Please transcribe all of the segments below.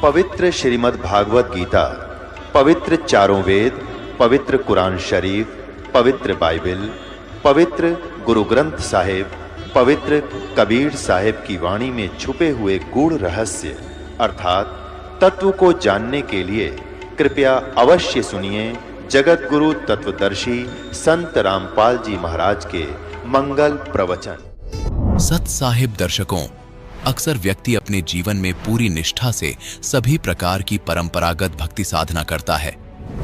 पवित्र श्रीमद् भागवत गीता, पवित्र चारों वेद, पवित्र कुरान शरीफ, पवित्र बाइबल, पवित्र गुरु ग्रंथ साहिब, पवित्र कबीर साहिब की वाणी में छुपे हुए गूढ़ रहस्य अर्थात तत्व को जानने के लिए कृपया अवश्य सुनिए जगत गुरु तत्वदर्शी संत रामपाल जी महाराज के मंगल प्रवचन। सत साहिब दर्शकों, अक्सर व्यक्ति अपने जीवन में पूरी निष्ठा से सभी प्रकार की परंपरागत भक्ति साधना करता है,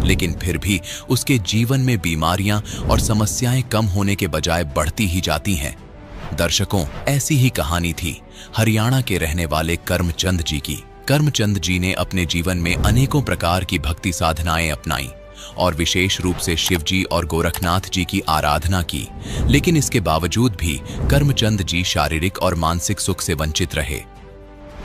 लेकिन फिर भी उसके जीवन में बीमारियां और समस्याएं कम होने के बजाय बढ़ती ही जाती हैं। दर्शकों, ऐसी ही कहानी थी हरियाणा के रहने वाले करमचंद जी की। करमचंद जी ने अपने जीवन में अनेकों प्रकार की भक्ति साधनाएं अपनाई और विशेष रूप से शिव जी और गोरखनाथ जी की आराधना की, लेकिन इसके बावजूद भी करमचंद जी शारीरिक और मानसिक सुख से वंचित रहे।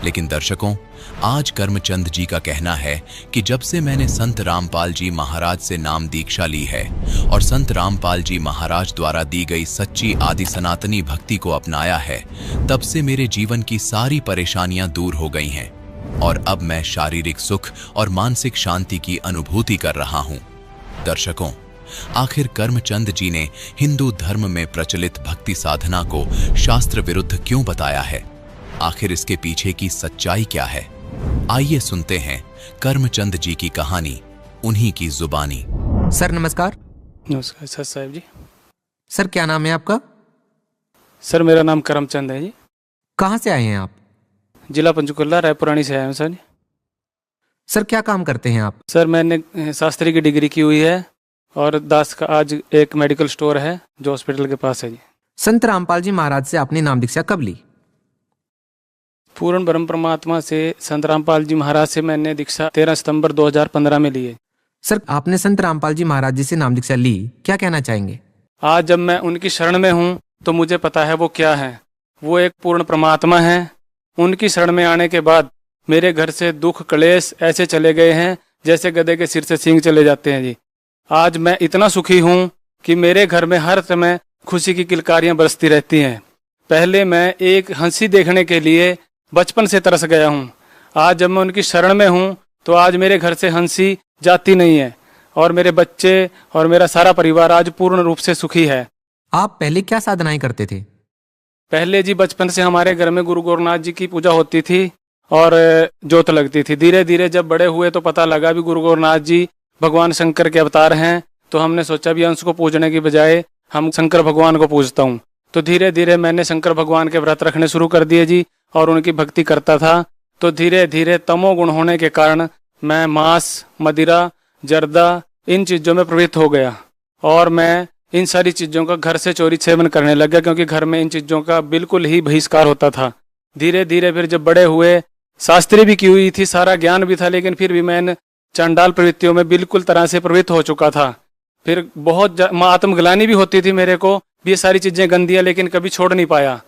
लेकिन दर्शकों, आज करमचंद जी का कहना है कि जब से मैंने संत रामपाल जी महाराज से नाम दीक्षा ली है और संत रामपाल जी महाराज द्वारा दी गई सच्ची आदि सनातनी भक्ति को अपनाया है, तब से मेरे जीवन की सारी परेशानियां दूर हो गई हैं और अब मैं शारीरिक सुख और मानसिक शांति की अनुभूति कर रहा हूं। दर्शकों, आखिर करमचंद जी ने हिंदू धर्म में प्रचलित भक्ति साधना को शास्त्र विरुद्ध क्यों बताया है? आखिर इसके पीछे की सच्चाई क्या है? आइए सुनते हैं करमचंद जी की कहानी, उन्हीं की जुबानी। सर नमस्कार। नमस्कार सर साहब जी। सर क्या नाम है आपका? सर मेरा नाम करमचंद है जी। कहाँ से आए हैं आप? जिला पंचकुला रायपुरानी से आया हूँ सर। सर क्या काम करते हैं आप? सर मैंने शास्त्री की डिग्री की हुई है और दास का आज एक मेडिकल स्टोर है जो हॉस्पिटल के पास है जी। संत रामपाल जी महाराज से आपने नाम दीक्षा कब ली? पूर्ण ब्रह्म परमात्मा से संत रामपाल जी महाराज से मैंने दीक्षा 13 सितंबर 2015 में ली है। सर आपने संत रामपाल जी महाराज जी से नाम दीक्षा ली, क्या कहना चाहेंगे? आज जब मैं उनकी शरण में हूँ तो मुझे पता है वो क्या है। वो एक पूर्ण परमात्मा है। उनकी शरण में आने के बाद मेरे घर से दुख क्लेश ऐसे चले गए हैं जैसे गधे के सिर से सींग चले जाते हैं जी। आज मैं इतना सुखी हूँ कि मेरे घर में हर समय खुशी की किलकारियां बरसती रहती हैं। पहले मैं एक हंसी देखने के लिए बचपन से तरस गया हूँ। आज जब मैं उनकी शरण में हूँ तो आज मेरे घर से हंसी जाती नहीं है और मेरे बच्चे और मेरा सारा परिवार आज पूर्ण रूप से सुखी है। आप पहले क्या साधनाएं करते थे? पहले जी बचपन से हमारे घर में गुरु गोरखनाथ जी की पूजा होती थी और जोत लगती थी। धीरे धीरे जब बड़े हुए तो पता लगा भी गुरु गोरखनाथ जी भगवान शंकर के अवतार हैं, तो हमने सोचा भी अंश को पूजने की बजाय हम शंकर भगवान को पूजता हूँ। तो धीरे धीरे मैंने शंकर भगवान के व्रत रखने शुरू कर दिए जी और उनकी भक्ति करता था। तो धीरे धीरे तमोगुण होने के कारण मैं मांस, मदिरा, जर्दा इन चीज़ों में प्रवृत्त हो गया और मैं इन सारी चीज़ों का घर से चोरी सेवन करने लग गया, क्योंकि घर में इन चीज़ों का बिल्कुल ही बहिष्कार होता था। धीरे धीरे फिर जब बड़े हुए, शास्त्री भी की हुई थी, सारा ज्ञान भी था, लेकिन फिर भी मैं चंडाल प्रवृत्तियों में बिल्कुल तरह से प्रवृत्त हो चुका था। फिर बहुत आत्मग्लानि भी होती थी मेरे को, ये सारी चीज़ें गंदियाँ, लेकिन कभी छोड़ नहीं पाया।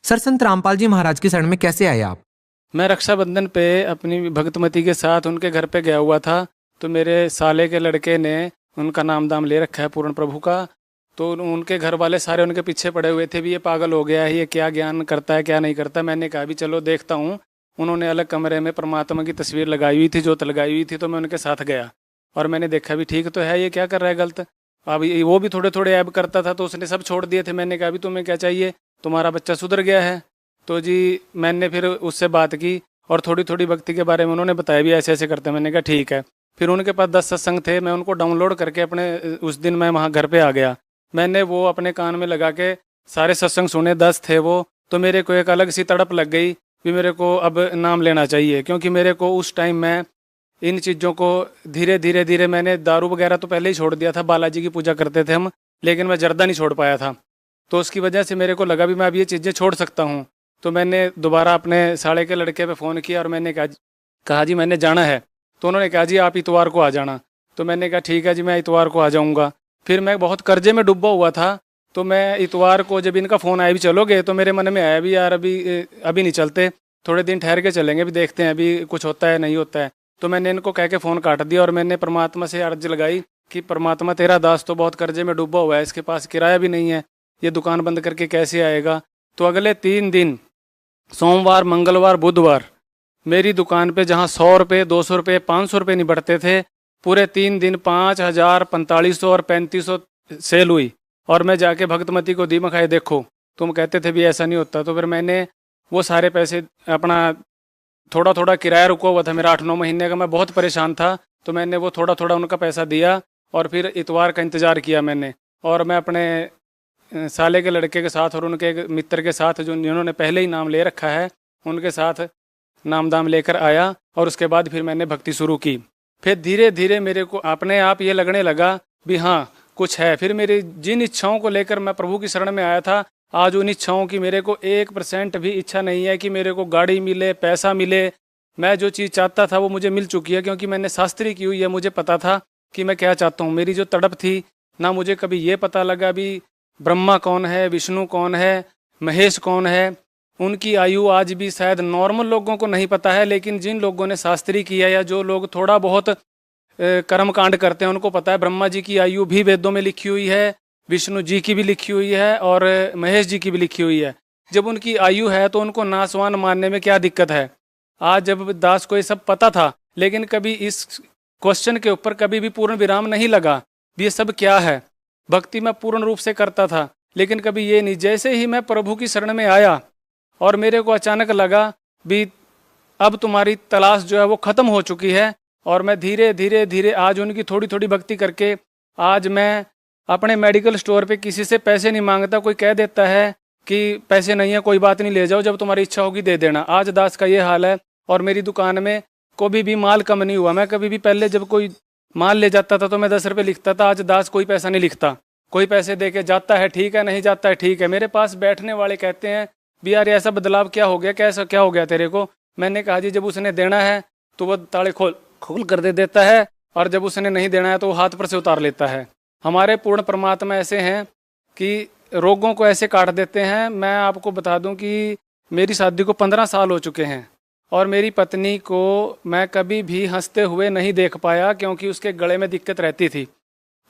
सर संत रामपाल जी महाराज की शरण में कैसे आए आप? मैं रक्षाबंधन पे अपनी भक्तमती के साथ उनके घर पे गया हुआ था, तो मेरे साले के लड़के ने उनका नाम दाम ले रखा है पूर्ण प्रभु का। तो उनके घर वाले सारे उनके पीछे पड़े हुए थे भी ये पागल हो गया है, ये क्या ज्ञान करता है क्या नहीं करता। मैंने कहा भी चलो देखता हूँ। उन्होंने अलग कमरे में परमात्मा की तस्वीर लगाई हुई थी, जोत लगाई हुई थी, तो मैं उनके साथ गया और मैंने देखा भी ठीक तो है, ये क्या कर रहा है गलत। अब वो भी थोड़े थोड़े ऐब करता था तो उसने सब छोड़ दिए थे। मैंने कहा भी तुम्हें क्या चाहिए, तुम्हारा बच्चा सुधर गया है। तो जी मैंने फिर उससे बात की और थोड़ी थोड़ी भक्ति के बारे में उन्होंने बताया भी ऐसे ऐसे करते हैं। मैंने कहा ठीक है। फिर उनके पास 10 सत्संग थे, मैं उनको डाउनलोड करके अपने उस दिन मैं वहाँ घर पर आ गया। मैंने वो अपने कान में लगा के सारे सत्संग सुने, 10 थे वो। तो मेरे को एक अलग सी तड़प लग गई भी मेरे को अब नाम लेना चाहिए, क्योंकि मेरे को उस टाइम मैं इन चीज़ों को धीरे धीरे मैंने दारू वगैरह तो पहले ही छोड़ दिया था, बालाजी की पूजा करते थे हम, लेकिन मैं जर्दा नहीं छोड़ पाया था। तो उसकी वजह से मेरे को लगा भी मैं अब ये चीज़ें छोड़ सकता हूँ। तो मैंने दोबारा अपने साले के लड़के पे फ़ोन किया और मैंने कहा जी मैंने जाना है। तो उन्होंने कहा जी आप इतवार को आ जाना। तो मैंने कहा ठीक है जी मैं इतवार को आ जाऊँगा। फिर मैं बहुत कर्जे में डूबा हुआ था, तो मैं इतवार को जब इनका फ़ोन आया भी चलोगे, तो मेरे मन में आया भी यार अभी नहीं चलते, थोड़े दिन ठहर के चलेंगे, भी देखते हैं अभी कुछ होता है नहीं होता है। तो मैंने इनको कह के फ़ोन काट दिया और मैंने परमात्मा से अर्ज लगाई कि परमात्मा तेरा दास तो बहुत कर्जे में डूबा हुआ है, इसके पास किराया भी नहीं है, ये दुकान बंद करके कैसे आएगा। तो अगले 3 दिन सोमवार, मंगलवार, बुधवार मेरी दुकान पे जहाँ 100 रुपये, 200 रुपये, 500 रुपये नहीं बढ़ते थे, पूरे 3 दिन 5,000, 4500 और 3500 सेल हुई। और मैं जाके भगतमती को दी, मैं कहा देखो तुम कहते थे भी ऐसा नहीं होता। तो फिर मैंने वो सारे पैसे अपना थोड़ा थोड़ा किराया रुका हुआ था मेरा 8-9 महीने का, मैं बहुत परेशान था, तो मैंने वो थोड़ा थोड़ा उनका पैसा दिया और फिर इतवार का इंतज़ार किया मैंने। और मैं अपने साले के लड़के के साथ और उनके एक मित्र के साथ जो जिन्होंने पहले ही नाम ले रखा है उनके साथ नाम दाम लेकर आया और उसके बाद फिर मैंने भक्ति शुरू की। फिर धीरे धीरे मेरे को अपने आप ये लगने लगा भी हाँ कुछ है। फिर मेरी जिन इच्छाओं को लेकर मैं प्रभु की शरण में आया था, आज उन इच्छाओं की मेरे को 1% भी इच्छा नहीं है कि मेरे को गाड़ी मिले, पैसा मिले। मैं जो चीज़ चाहता था वो मुझे मिल चुकी है, क्योंकि मैंने शास्त्री की हुई है, मुझे पता था कि मैं क्या चाहता हूँ। मेरी जो तड़प थी ना, मुझे कभी ये पता लगा भी ब्रह्मा कौन है, विष्णु कौन है, महेश कौन है। उनकी आयु आज भी शायद नॉर्मल लोगों को नहीं पता है, लेकिन जिन लोगों ने शास्त्री किया या जो लोग थोड़ा बहुत कर्म कांड करते हैं उनको पता है। ब्रह्मा जी की आयु भी वेदों में लिखी हुई है, विष्णु जी की भी लिखी हुई है और महेश जी की भी लिखी हुई है। जब उनकी आयु है तो उनको नासवान मानने में क्या दिक्कत है। आज जब दास को ये सब पता था, लेकिन कभी इस क्वेश्चन के ऊपर कभी भी पूर्ण विराम नहीं लगा भी ये सब क्या है। भक्ति मैं पूर्ण रूप से करता था, लेकिन कभी ये नहीं। जैसे ही मैं प्रभु की शरण में आया और मेरे को अचानक लगा भी अब तुम्हारी तलाश जो है वो ख़त्म हो चुकी है, और मैं धीरे धीरे धीरे आज उनकी थोड़ी थोड़ी भक्ति करके आज मैं अपने मेडिकल स्टोर पे किसी से पैसे नहीं मांगता। कोई कह देता है कि पैसे नहीं है, कोई बात नहीं, ले जाओ, जब तुम्हारी इच्छा होगी दे देना। आज दास का ये हाल है। और मेरी दुकान में कभी भी माल कम नहीं हुआ। मैं कभी भी पहले जब कोई माल ले जाता था तो मैं 10 रुपये लिखता था, आज दास कोई पैसा नहीं लिखता। कोई पैसे दे के जाता है ठीक है, नहीं जाता है ठीक है। मेरे पास बैठने वाले कहते हैं भी यार ऐसा बदलाव क्या हो गया, कैसा क्या हो गया तेरे को। मैंने कहा जी जब उसने देना है तो वो ताले खोल कर दे देता है, और जब उसने नहीं देना है तो वो हाथ पर से उतार लेता है। हमारे पूर्ण परमात्मा ऐसे हैं कि रोगों को ऐसे काट देते हैं। मैं आपको बता दूं कि मेरी शादी को 15 साल हो चुके हैं और मेरी पत्नी को मैं कभी भी हंसते हुए नहीं देख पाया, क्योंकि उसके गले में दिक्कत रहती थी।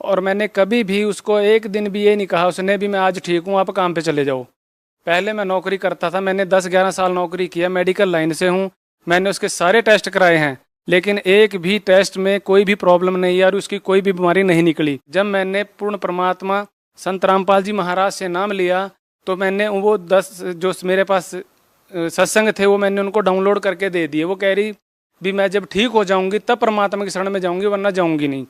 और मैंने कभी भी उसको एक दिन भी ये नहीं कहा उसने भी मैं आज ठीक हूँ, आप काम पे चले जाओ। पहले मैं नौकरी करता था, मैंने 10-11 साल नौकरी किया, मेडिकल लाइन से हूँ। मैंने उसके सारे टेस्ट कराए हैं, लेकिन एक भी टेस्ट में कोई भी प्रॉब्लम नहीं है और उसकी कोई भी बीमारी नहीं निकली। जब मैंने पूर्ण परमात्मा संत रामपाल जी महाराज से नाम लिया तो मैंने वो 10 जो मेरे पास सत्संग थे वो मैंने उनको डाउनलोड करके दे दिए। वो कह रही भी मैं जब ठीक हो जाऊंगी तब परमात्मा की शरण में जाऊंगी, वरना जाऊंगी नहीं।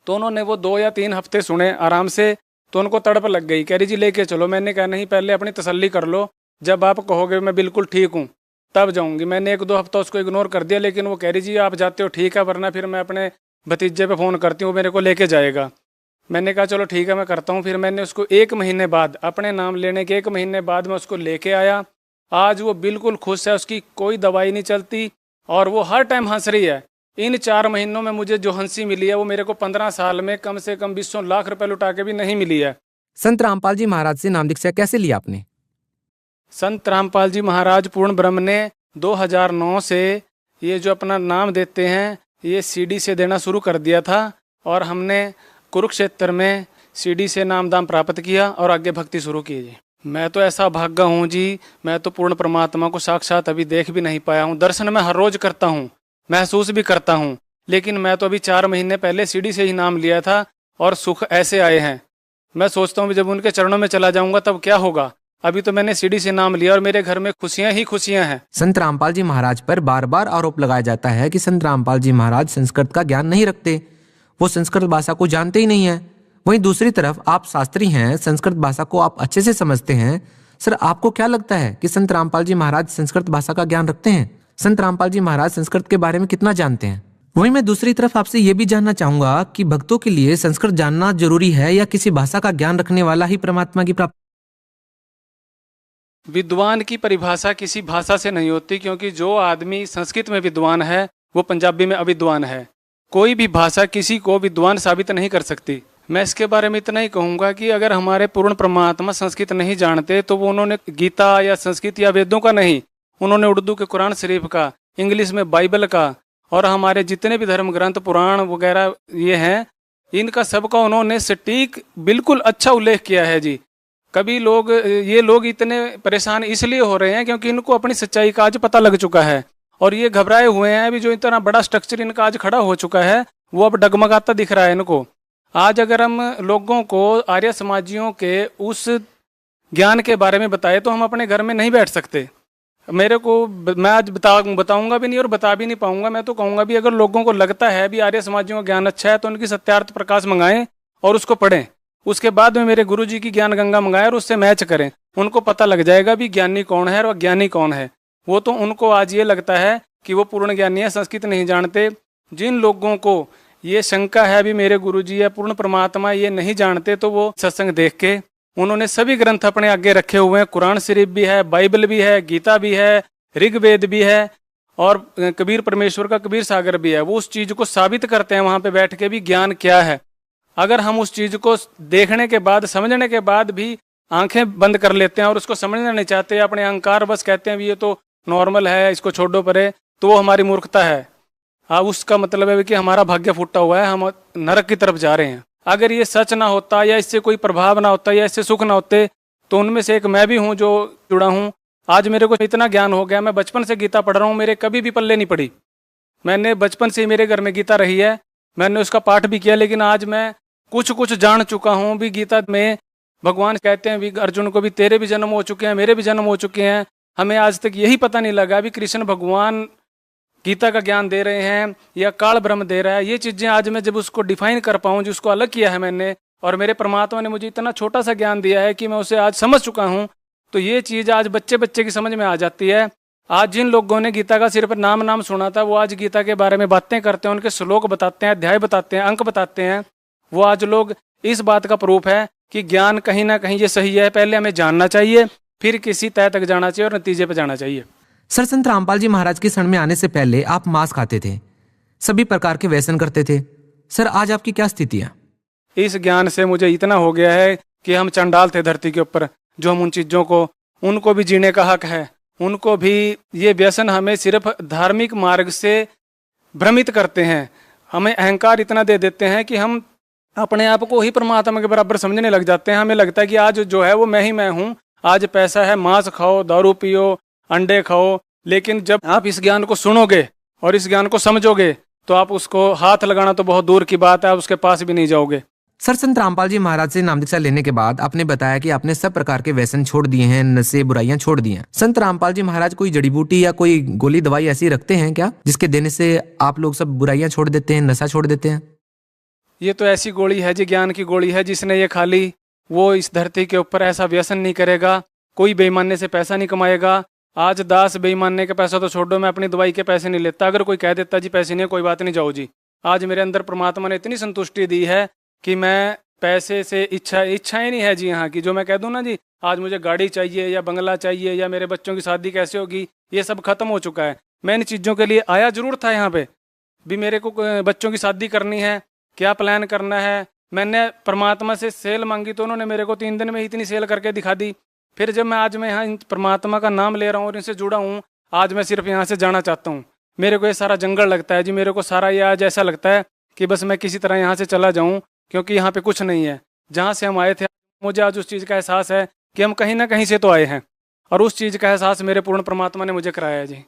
तो उन्होंने वो 2 या 3 हफ्ते सुने आराम से, तो उनको तड़प लग गई। कह रही जी लेके चलो। मैंने कहा नहीं, पहले अपनी तसल्ली कर लो, जब आप कहोगे मैं बिल्कुल ठीक हूँ तब जाऊंगी। मैंने 1-2 हफ्ता उसको इग्नोर कर दिया, लेकिन वो कह रही जी आप जाते हो ठीक है, वरना फिर मैं अपने भतीजे पे फ़ोन करती हूँ, मेरे को लेके जाएगा। मैंने कहा चलो ठीक है मैं करता हूँ। फिर मैंने उसको 1 महीने बाद, अपने नाम लेने के 1 महीने बाद मैं उसको लेके आया। आज वो बिल्कुल खुश है, उसकी कोई दवाई नहीं चलती और वो हर टाइम हंस रही है। इन 4 महीनों में मुझे जो हंसी मिली है वो मेरे को 15 साल में कम से कम 20 लाख रुपए लुटा के भी नहीं मिली है। संत रामपाल जी महाराज से नाम दीक्षा कैसे लिया आपने? संत रामपाल जी महाराज पूर्ण ब्रह्म ने 2009 से ये जो अपना नाम देते हैं ये सीडी से देना शुरू कर दिया था, और हमने कुरुक्षेत्र में सीडी से नाम दाम प्राप्त किया और आगे भक्ति शुरू की जी। मैं तो ऐसा भाग्य हूँ जी, मैं तो पूर्ण परमात्मा को साक्षात अभी देख भी नहीं पाया हूँ। दर्शन मैं हर रोज करता हूँ, महसूस भी करता हूँ, लेकिन मैं तो अभी 4 महीने पहले सीडी से ही नाम लिया था और सुख ऐसे आए हैं। मैं सोचता हूँ जब उनके चरणों में चला जाऊंगा तब क्या होगा। अभी तो मैंने सीडी से नाम लिया और मेरे घर में खुशियां ही खुशियां हैं। संत रामपाल जी महाराज पर बार बार आरोप लगाया जाता है कि संत रामपाल जी महाराज संस्कृत का ज्ञान नहीं रखते, वो संस्कृत भाषा को जानते ही नहीं है। वहीं दूसरी तरफ आप शास्त्री हैं, संस्कृत भाषा को आप अच्छे से समझते हैं। सर आपको क्या लगता है कि संत रामपाल जी महाराज संस्कृत भाषा का ज्ञान रखते हैं? संत रामपाल जी महाराज संस्कृत के बारे में कितना जानते हैं? वहीं मैं दूसरी तरफ आपसे ये भी जानना चाहूंगा कि भक्तों के लिए संस्कृत जानना जरूरी है या किसी भाषा का ज्ञान रखने वाला ही परमात्मा की प्राप्ति? विद्वान की परिभाषा किसी भाषा से नहीं होती, क्योंकि जो आदमी संस्कृत में विद्वान है वो पंजाबी में अविद्वान है। कोई भी भाषा किसी को विद्वान साबित नहीं कर सकती। मैं इसके बारे में इतना ही कहूँगा कि अगर हमारे पूर्ण परमात्मा संस्कृत नहीं जानते तो वो उन्होंने गीता या संस्कृत या वेदों का नहीं, उन्होंने उर्दू के कुरान शरीफ का, इंग्लिश में बाइबल का, और हमारे जितने भी धर्म ग्रंथ पुराण वगैरह ये हैं इनका सबका उन्होंने सटीक बिल्कुल अच्छा उल्लेख किया है जी। कभी ये लोग इतने परेशान इसलिए हो रहे हैं क्योंकि इनको अपनी सच्चाई का आज पता लग चुका है और ये घबराए हुए हैं। अभी जो इतना बड़ा स्ट्रक्चर इनका आज खड़ा हो चुका है वो अब डगमगाता दिख रहा है इनको। आज अगर हम लोगों को आर्य समाजियों के उस ज्ञान के बारे में बताए तो हम अपने घर में नहीं बैठ सकते। मेरे को मैं आज बताऊंगा भी नहीं और बता भी नहीं पाऊंगा। मैं तो कहूंगा भी अगर लोगों को लगता है भी आर्य समाजियों का ज्ञान अच्छा है तो उनकी सत्यार्थ प्रकाश मंगाएं और उसको पढ़ें। उसके बाद में मेरे गुरु जी की ज्ञान गंगा मंगाएं और उससे मैच करें। उनको पता लग जाएगा भी ज्ञानी कौन है और अज्ञानी कौन है। वो तो उनको आज ये लगता है कि वो पूर्ण ज्ञानी है, संस्कृत नहीं जानते। जिन लोगों को ये शंका है भी मेरे गुरु जी है पूर्ण परमात्मा ये नहीं जानते, तो वो सत्संग देख के उन्होंने सभी ग्रंथ अपने आगे रखे हुए हैं। कुरान शरीफ भी है, बाइबल भी है, गीता भी है, ऋग्वेद भी है और कबीर परमेश्वर का कबीर सागर भी है। वो उस चीज को साबित करते हैं वहां पे बैठ के भी ज्ञान क्या है। अगर हम उस चीज को देखने के बाद समझने के बाद भी आंखें बंद कर लेते हैं और उसको समझना नहीं चाहते, अपने अहंकार बस कहते हैं भी ये तो नॉर्मल है इसको छोड़ो परे, तो वो हमारी मूर्खता है। अब उसका मतलब है कि हमारा भाग्य फूटा हुआ है, हम नरक की तरफ जा रहे हैं। अगर ये सच ना होता या इससे कोई प्रभाव ना होता या इससे सुख ना होते तो उनमें से एक मैं भी हूँ जो जुड़ा हूँ। आज मेरे को इतना ज्ञान हो गया, मैं बचपन से गीता पढ़ रहा हूँ, मेरे कभी भी पल्ले नहीं पड़ी। मैंने बचपन से ही मेरे घर में गीता रही है, मैंने उसका पाठ भी किया, लेकिन आज मैं कुछ जान चुका हूँ भी। गीता में भगवान कहते हैं भी अर्जुन को भी तेरे भी जन्म हो चुके हैं, मेरे भी जन्म हो चुके हैं। हमें आज तक यही पता नहीं लगा भी कृष्ण भगवान गीता का ज्ञान दे रहे हैं या काल ब्रह्म दे रहा है। ये चीजें आज मैं जब उसको डिफाइन कर पाऊँ, जिसको अलग किया है मैंने, और मेरे परमात्मा ने मुझे इतना छोटा सा ज्ञान दिया है कि मैं उसे आज समझ चुका हूँ, तो ये चीज आज बच्चे की समझ में आ जाती है। आज जिन लोगों ने गीता का सिर्फ नाम सुना था वो आज गीता के बारे में बातें करते हैं, उनके श्लोक बताते हैं, अध्याय बताते हैं, अंक बताते हैं। वो आज लोग इस बात का प्रूफ है कि ज्ञान कहीं ना कहीं ये सही है। पहले हमें जानना चाहिए, फिर किसी तय तक जाना चाहिए और नतीजे पर जाना चाहिए। सर, संत रामपाल जी महाराज के शरण में आने से पहले आप मांस खाते थे, सभी प्रकार के व्यसन करते थे। सर, आज आपकी क्या स्थिति है? इस ज्ञान से मुझे इतना हो गया है कि हम चंडाल थे धरती के ऊपर, जो हम उन चीजों को, उनको भी जीने का हक है। उनको भी ये व्यसन हमें सिर्फ धार्मिक मार्ग से भ्रमित करते हैं। हमें अहंकार इतना दे देते हैं कि हम अपने आप को ही परमात्मा के बराबर समझने लग जाते हैं। हमें लगता है कि आज जो है वो मैं ही मैं हूँ। आज पैसा है, मांस खाओ, दारू पियो, अंडे खाओ, लेकिन जब आप इस ज्ञान को सुनोगे और इस ज्ञान को समझोगे तो आप उसको हाथ लगाना तो बहुत दूर की बात है, आप उसके पास भी नहीं जाओगे। सर, संत रामपाल जी महाराज से नाम दीक्षा लेने के बाद आपने बताया कि आपने सब प्रकार के व्यसन छोड़ दिए हैं, नशे बुराइयां छोड़ दी हैं। संत रामपाल जी महाराज कोई जड़ी बूटी या कोई गोली दवाई ऐसी रखते हैं क्या, जिसके देने से आप लोग सब बुराइयां छोड़ देते हैं, नशा छोड़ देते हैं? ये तो ऐसी गोली है जी, ज्ञान की गोली है। जिसने ये खा ली वो इस धरती के ऊपर ऐसा व्यसन नहीं करेगा, कोई बेईमानने से पैसा नहीं कमाएगा। आज दास बेईमानने का पैसा तो छोड़ो, मैं अपनी दवाई के पैसे नहीं लेता। अगर कोई कह देता जी पैसे नहीं है, कोई बात नहीं, जाओ जी। आज मेरे अंदर परमात्मा ने इतनी संतुष्टि दी है कि मैं पैसे से इच्छाएं नहीं है जी यहाँ की। जो मैं कह दूँ ना जी आज मुझे गाड़ी चाहिए या बंगला चाहिए या मेरे बच्चों की शादी कैसे होगी, ये सब खत्म हो चुका है। मैं इन चीज़ों के लिए आया जरूर था यहाँ पे भी, मेरे को बच्चों की शादी करनी है, क्या प्लान करना है। मैंने परमात्मा से सेल मांगी तो उन्होंने मेरे को 3 दिन में ही इतनी सेल करके दिखा दी। फिर जब मैं आज यहाँ परमात्मा का नाम ले रहा हूँ और इनसे जुड़ा हूँ, आज मैं सिर्फ यहाँ से जाना चाहता हूँ। मेरे को ये सारा जंगल लगता है जी, मेरे को सारा ये आज ऐसा लगता है कि बस मैं किसी तरह यहाँ से चला जाऊँ, क्योंकि यहाँ पे कुछ नहीं है। जहाँ से हम आए थे मुझे आज उस चीज़ का एहसास है कि हम कहीं ना कहीं से तो आए हैं, और उस चीज़ का एहसास मेरे पूर्ण परमात्मा ने मुझे कराया है जी।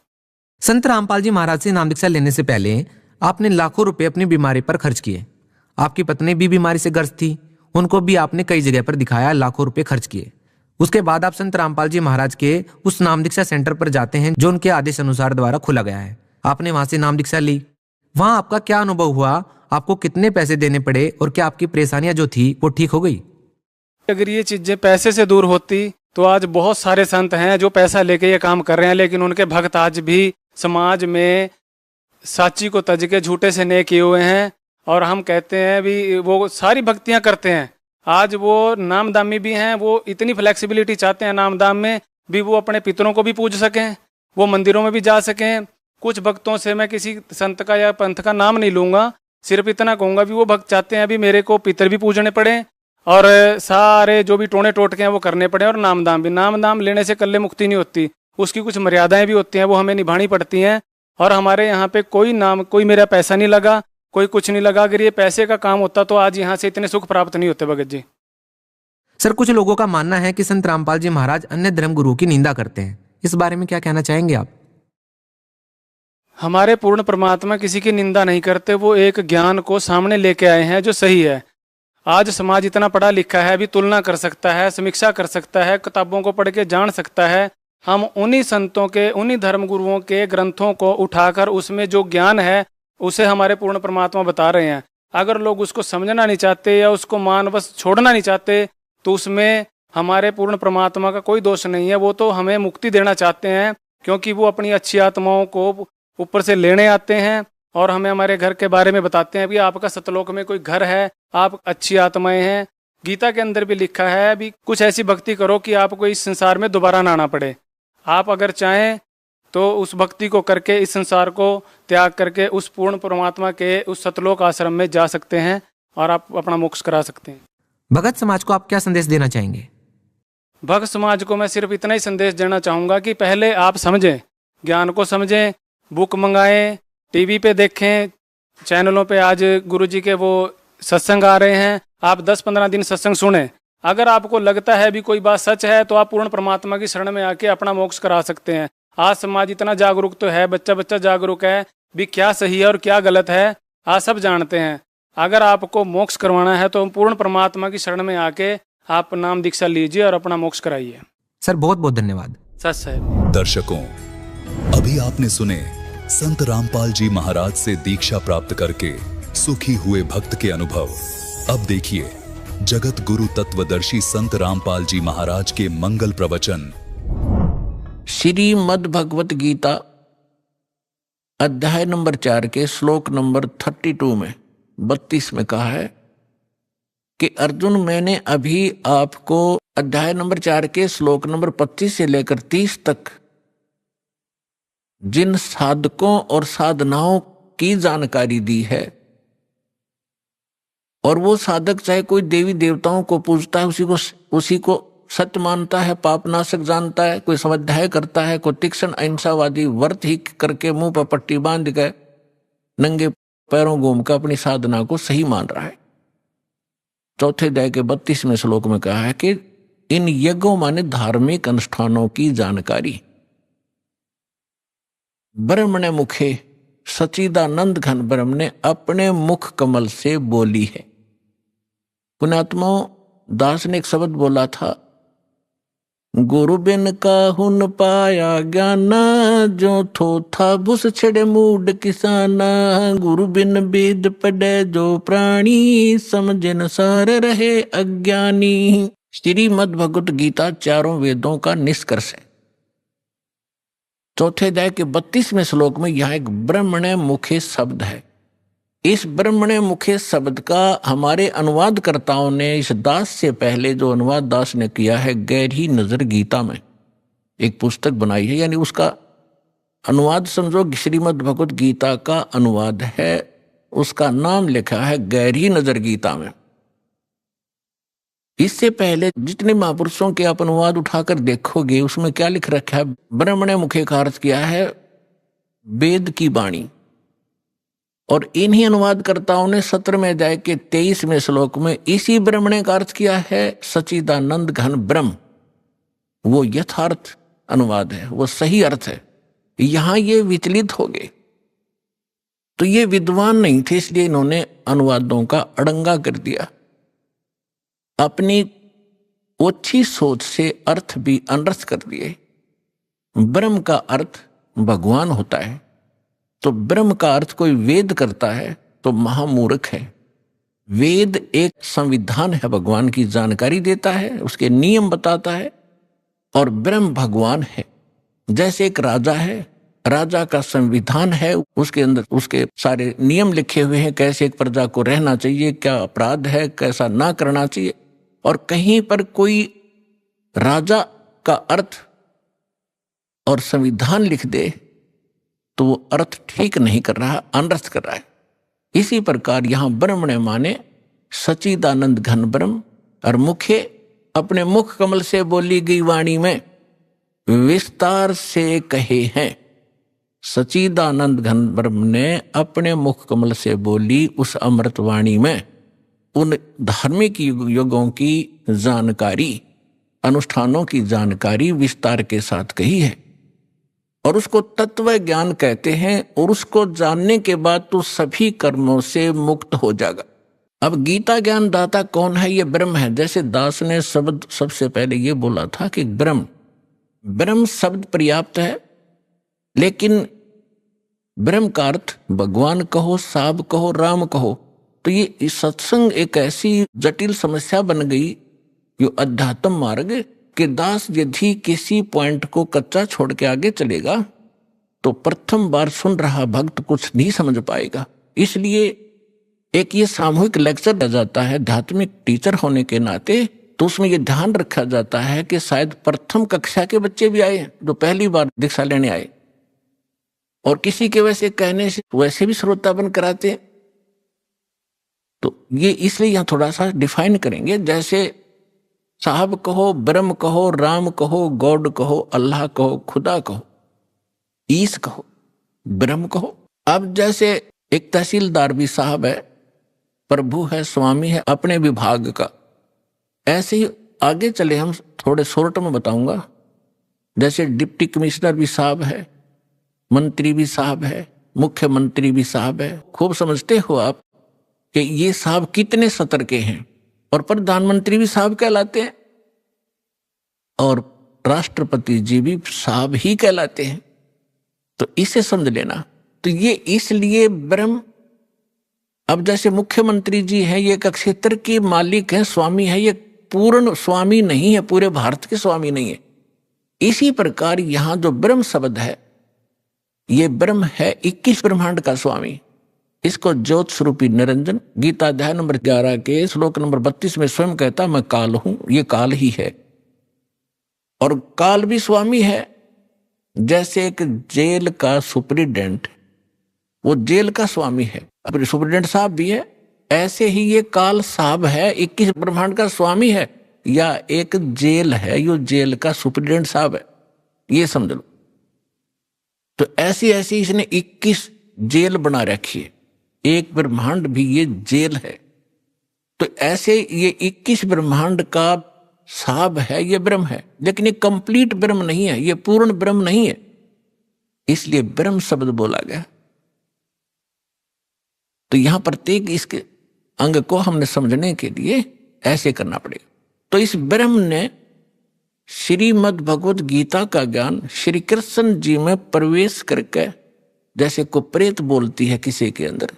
संत रामपाल जी महाराज से नाम दीक्षा लेने से पहले आपने लाखों रुपए अपनी बीमारी पर खर्च किए। आपकी पत्नी भी बीमारी से ग्रस्त थी, उनको भी आपने कई जगह पर दिखाया, लाखों रुपए खर्च किए। उसके बाद आप संत रामपाल जी महाराज के उस नाम दीक्षा सेंटर पर जाते हैं जो उनके आदेश अनुसार द्वारा खुला गया है। आपने वहां से नाम दीक्षा ली, वहां आपका क्या अनुभव हुआ, आपको कितने पैसे देने पड़े और क्या आपकी परेशानियां जो थी वो ठीक हो गई? अगर ये चीजें पैसे से दूर होती तो आज बहुत सारे संत हैं जो पैसा लेके ये काम कर रहे हैं, लेकिन उनके भक्त आज भी समाज में साची को तज के झूठे से नेक किए हुए हैं। और हम कहते हैं भी वो सारी भक्तियां करते हैं। आज वो नामदामी भी हैं, वो इतनी फ्लेक्सिबिलिटी चाहते हैं नामदाम में भी, वो अपने पितरों को भी पूज सकें, वो मंदिरों में भी जा सकें। कुछ भक्तों से मैं किसी संत का या पंथ का नाम नहीं लूँगा, सिर्फ इतना कहूँगा भी वो भक्त चाहते हैं भी मेरे को पितर भी पूजने पड़े और सारे जो भी टोने टोटके हैं वो करने पड़े, और नामदाम भी। नामदाम लेने से कल्ले मुक्ति नहीं होती, उसकी कुछ मर्यादाएं भी होती हैं, वो हमें निभानी पड़ती हैं। और हमारे यहाँ पे कोई मेरा पैसा नहीं लगा, कोई कुछ नहीं लगा। अगर ये पैसे का काम होता तो आज यहाँ से इतने सुख प्राप्त नहीं होते भगत जी। सर, कुछ लोगों का मानना है कि संत रामपाल जी महाराज अन्य धर्म गुरुओं की निंदा करते हैं, इस बारे में क्या कहना चाहेंगे आप? हमारे पूर्ण परमात्मा किसी की निंदा नहीं करते, वो एक ज्ञान को सामने लेके आए हैं जो सही है। आज समाज इतना पढ़ा लिखा है, अभी तुलना कर सकता है, समीक्षा कर सकता है, किताबों को पढ़ के जान सकता है। हम उन्हीं संतों के, उन्हीं धर्म गुरुओं के ग्रंथों को उठाकर उसमें जो ज्ञान है उसे हमारे पूर्ण परमात्मा बता रहे हैं। अगर लोग उसको समझना नहीं चाहते या उसको मानवश छोड़ना नहीं चाहते तो उसमें हमारे पूर्ण परमात्मा का कोई दोष नहीं है। वो तो हमें मुक्ति देना चाहते हैं, क्योंकि वो अपनी अच्छी आत्माओं को ऊपर से लेने आते हैं और हमें हमारे घर के बारे में बताते हैं। अभी आपका सतलोक में कोई घर है, आप अच्छी आत्माएं हैं। गीता के अंदर भी लिखा है अभी कुछ ऐसी भक्ति करो कि आपको इस संसार में दोबारा ना आना पड़े। आप अगर चाहें तो उस भक्ति को करके इस संसार को त्याग करके उस पूर्ण परमात्मा के उस सतलोक आश्रम में जा सकते हैं और आप अपना मोक्ष करा सकते हैं। भगत समाज को आप क्या संदेश देना चाहेंगे? भक्त समाज को मैं सिर्फ इतना ही संदेश देना चाहूँगा कि पहले आप समझें, ज्ञान को समझें, बुक मंगाएं, टीवी पे देखें, चैनलों पे आज गुरुजी के वो सत्संग आ रहे हैं, आप 10-15 दिन सत्संग सुने। अगर आपको लगता है भी कोई बात सच है तो आप पूर्ण परमात्मा की शरण में आके अपना मोक्ष करा सकते हैं। आज समाज इतना जागरूक तो है, बच्चा बच्चा जागरूक है भी, क्या सही है और क्या गलत है आज सब जानते हैं। अगर आपको मोक्ष करवाना है तो पूर्ण परमात्मा की शरण में आके आप नाम दीक्षा लीजिए और अपना मोक्ष कराइए। सर बहुत बहुत धन्यवाद। सच साहब। दर्शकों, अभी आपने सुने संत रामपाल जी महाराज से दीक्षा प्राप्त करके सुखी हुए भक्त के अनुभव। अब देखिए जगत गुरु तत्वदर्शी संत रामपाल जी महाराज के मंगल प्रवचन। श्रीमद् भगवत गीता अध्याय नंबर 4 के श्लोक नंबर 32 में 32 में कहा है कि अर्जुन, मैंने अभी आपको अध्याय नंबर 4 के श्लोक नंबर 25 से लेकर 30 तक जिन साधकों और साधनाओं की जानकारी दी है, और वो साधक चाहे कोई देवी देवताओं को पूजता है, उसी को सत्य मानता है, पापनाशक जानता है, कोई स्वाध्याय करता है, कोई तीक्ष्ण अहिंसावादी व्रत ही करके मुंह पर पट्टी बांध के नंगे पैरों घूम कर अपनी साधना को सही मान रहा है। चौथे अध्याय के 32वें श्लोक में कहा है कि इन यज्ञों माने धार्मिक अनुष्ठानों की जानकारी ब्रह्मणे मुखे सच्चिदानंद घन ब्रह्म ने अपने मुख कमल से बोली है। पुण्यात्माओं, दास ने एक शब्द बोला था, गुरु बिन काहुन पाया ज्ञाना, जो थो था भुस छड़े मूड किसाना, गुरु बिन वेद पढ़े जो प्राणी, समझन सार रहे अज्ञानी। श्रीमद् भगवत गीता चारों वेदों का निष्कर्ष है। चौथे अध्याय के 32वें श्लोक में यहां एक ब्रह्मणे मुखे शब्द है। इस ब्रह्मणे मुखे शब्द का हमारे अनुवादकर्ताओं ने इस दास से पहले जो अनुवाद दास ने किया है, गहरी नजर गीता में एक पुस्तक बनाई है, यानी उसका अनुवाद समझो श्रीमद् भगवत गीता का अनुवाद है। उसका नाम लिखा है गहरी नजर गीता में। इससे पहले जितने महापुरुषों के आप अनुवाद उठाकर देखोगे उसमें क्या लिख रखा है, ब्रह्मणे मुखे का अर्थ किया है वेद की वाणी। और इन्हीं अनुवादकर्ताओं ने 17वें अध्याय के 23वें श्लोक में इसी ब्रह्मणे का अर्थ किया है सच्चिदानंद घन ब्रह्म। वो यथार्थ अनुवाद है, वो सही अर्थ है। यहां ये विचलित हो गए, तो ये विद्वान नहीं थे, इसलिए इन्होंने अनुवादों का अड़ंगा कर दिया। अपनी ओछी सोच से अर्थ भी अनर्थ कर दिए। ब्रह्म का अर्थ भगवान होता है, तो ब्रह्म का अर्थ कोई वेद करता है तो महामूर्ख है। वेद एक संविधान है, भगवान की जानकारी देता है, उसके नियम बताता है, और ब्रह्म भगवान है। जैसे एक राजा है, राजा का संविधान है, उसके अंदर उसके सारे नियम लिखे हुए हैं, कैसे एक प्रजा को रहना चाहिए, क्या अपराध है, कैसा ना करना चाहिए। और कहीं पर कोई राजा का अर्थ और संविधान लिख दे तो वो अर्थ ठीक नहीं कर रहा, अनर्थ कर रहा है। इसी प्रकार यहां ब्रह्मणे माने सच्चिदानंद घन ब्रह्म, और मुखे अपने मुख कमल से बोली गई वाणी में विस्तार से कहे हैं। सच्चिदानंद घन ब्रह्म ने अपने मुख कमल से बोली उस अमृत वाणी में उन धार्मिक युगों की जानकारी, अनुष्ठानों की जानकारी विस्तार के साथ कही है। और उसको तत्व ज्ञान कहते हैं, और उसको जानने के बाद तो सभी कर्मों से मुक्त हो जाएगा। अब गीता ज्ञान दाता कौन है? ये ब्रह्म है। जैसे दास ने शब्द सबसे पहले ये बोला था कि ब्रह्म शब्द पर्याप्त है, लेकिन ब्रह्म का अर्थ भगवान कहो, साब कहो, राम कहो, तो ये सत्संग एक ऐसी जटिल समस्या बन गई, जो अध्यात्म मार्ग कि दास यदि किसी पॉइंट को कच्चा छोड़ के आगे चलेगा तो प्रथम बार सुन रहा भक्त कुछ नहीं समझ पाएगा। इसलिए एक ये सामूहिक लेक्चर दिया जाता है आध्यात्मिक टीचर होने के नाते, तो उसमें ये ध्यान रखा जाता है कि शायद प्रथम कक्षा के बच्चे भी आए जो पहली बार दीक्षा लेने आए, और किसी के वैसे कहने से वैसे भी श्रोता बन कराते हैं। तो ये इसलिए यहां थोड़ा सा डिफाइन करेंगे। जैसे साहब कहो, ब्रह्म कहो, राम कहो, गॉड कहो, अल्लाह कहो, खुदा कहो, ईस कहो, ब्रह्म कहो। अब जैसे एक तहसीलदार भी साहब है, प्रभु है, स्वामी है अपने विभाग का, ऐसे ही आगे चले हम थोड़े शॉर्ट में बताऊंगा। जैसे डिप्टी कमिश्नर भी साहब है, मंत्री भी साहब है, मुख्यमंत्री भी साहब है। खूब समझते हो आप कि ये साहब कितने सतर के हैं, और प्रधानमंत्री भी साहब कहलाते हैं, और राष्ट्रपति जी भी साहब ही कहलाते हैं। तो इसे समझ लेना। तो ये इसलिए ब्रह्म, अब जैसे मुख्यमंत्री जी हैं, ये एक क्षेत्र के मालिक हैं, स्वामी है, ये पूर्ण स्वामी नहीं है, पूरे भारत के स्वामी नहीं है। इसी प्रकार यहां जो ब्रह्म शब्द है, ये ब्रह्म है 21 ब्रह्मांड का स्वामी। इसको ज्योत स्वरूपी निरंजन गीता अध्याय नंबर 11 के श्लोक नंबर 32 में स्वयं कहता, मैं काल हूं, ये काल ही है। और काल भी स्वामी है। जैसे एक जेल का सुप्रिटेंडेंट, वो जेल का स्वामी है, सुप्रिटेंडेंट साहब भी है, ऐसे ही ये काल साहब है, 21 ब्रह्मांड का स्वामी है, या एक जेल है, यो जेल का सुप्रिटेंडेंट साहब है, ये समझ लो। तो ऐसी ऐसी इसने 21 जेल बना रखी है, एक ब्रह्मांड भी ये जेल है। तो ऐसे ये 21 ब्रह्मांड का साहब है, ये ब्रह्म है, लेकिन ये कंप्लीट ब्रह्म नहीं है, ये पूर्ण ब्रह्म नहीं है, इसलिए ब्रह्म शब्द बोला गया। तो यहां प्रत्येक इसके अंग को हमने समझने के लिए ऐसे करना पड़ेगा। तो इस ब्रह्म ने श्रीमद् भगवत गीता का ज्ञान श्री कृष्ण जी में प्रवेश करके, जैसे को प्रेत बोलती है किसी के अंदर,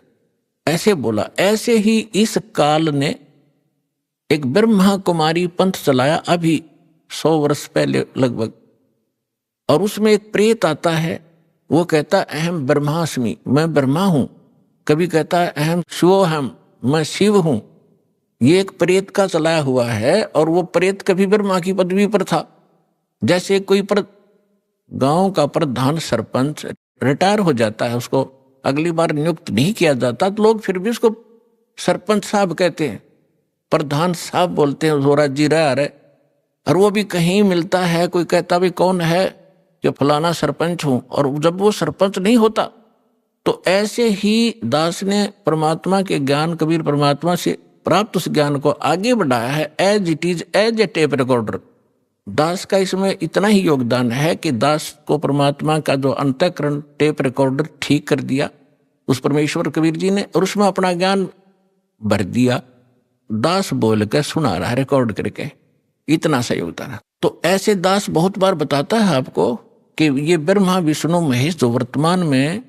ऐसे बोला। ऐसे ही इस काल ने एक ब्रह्मा कुमारी पंथ चलाया अभी 100 वर्ष पहले लगभग, और उसमें एक प्रेत आता है, वो कहता अहम ब्रह्मास्मि, मैं ब्रह्मा हूं। कभी कहता है अहम शिवोहम, मैं शिव हूं। ये एक प्रेत का चलाया हुआ है, और वो प्रेत कभी ब्रह्मा की पदवी पर था। जैसे कोई गांव का प्रधान सरपंच रिटायर हो जाता है, उसको अगली बार नियुक्त नहीं किया जाता, तो लोग फिर भी उसको सरपंच साहब कहते हैं, प्रधान साहब बोलते हैं, जोरा जी रहा रहे। और वो भी कहीं मिलता है, कोई कहता भी कौन है, कि फलाना सरपंच हूं, और जब वो सरपंच नहीं होता। तो ऐसे ही दास ने परमात्मा के ज्ञान, कबीर परमात्मा से प्राप्त उस ज्ञान को आगे बढ़ाया है, as it is, as a tape recorder. Das का इसमें इतना ही योगदान है कि दास को परमात्मा का जो अंतःकरण टेप रिकॉर्डर ठीक कर दिया उस परमेश्वर कबीर जी ने, और उसमें अपना ज्ञान भर दिया। दास बोल कर सुना रहा, रिकॉर्ड करके, इतना सा योगदान है। तो ऐसे दास बहुत बार बताता है आपको कि ये ब्रह्मा विष्णु महेश जो वर्तमान में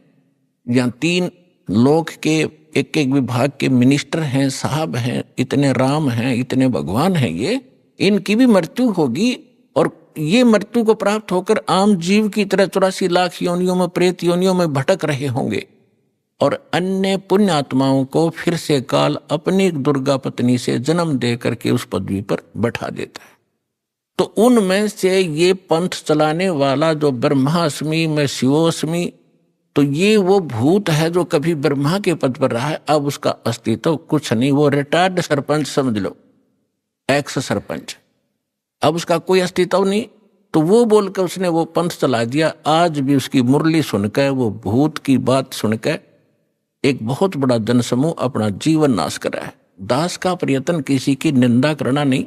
या 3 लोक के एक एक विभाग के मिनिस्टर हैं, साहब हैं, इतने राम हैं, इतने भगवान हैं, ये इनकी भी मृत्यु होगी, और ये मृत्यु को प्राप्त होकर आम जीव की तरह 84 लाख योनियों में, प्रेत योनियों में भटक रहे होंगे, और अन्य पुण्य आत्माओं को फिर से काल अपनी दुर्गा पत्नी से जन्म दे करके उस पदवी पर बैठा देता है। तो उनमें से ये पंथ चलाने वाला जो ब्रह्मास्मि में शिवोस्मि, तो ये वो भूत है जो कभी ब्रह्मा के पद पर रहा है, अब उसका अस्तित्व कुछ नहीं, वो रिटायर्ड सरपंच समझ लो, एक्स सरपंच, अब उसका कोई अस्तित्व नहीं। तो वो बोलकर उसने वो पंथ चला दिया। आज भी उसकी मुरली सुनकर, वो भूत की बात सुनकर एक बहुत बड़ा जनसमूह अपना जीवन नाश कर रहा है। दास का प्रयत्न किसी की निंदा करना नहीं,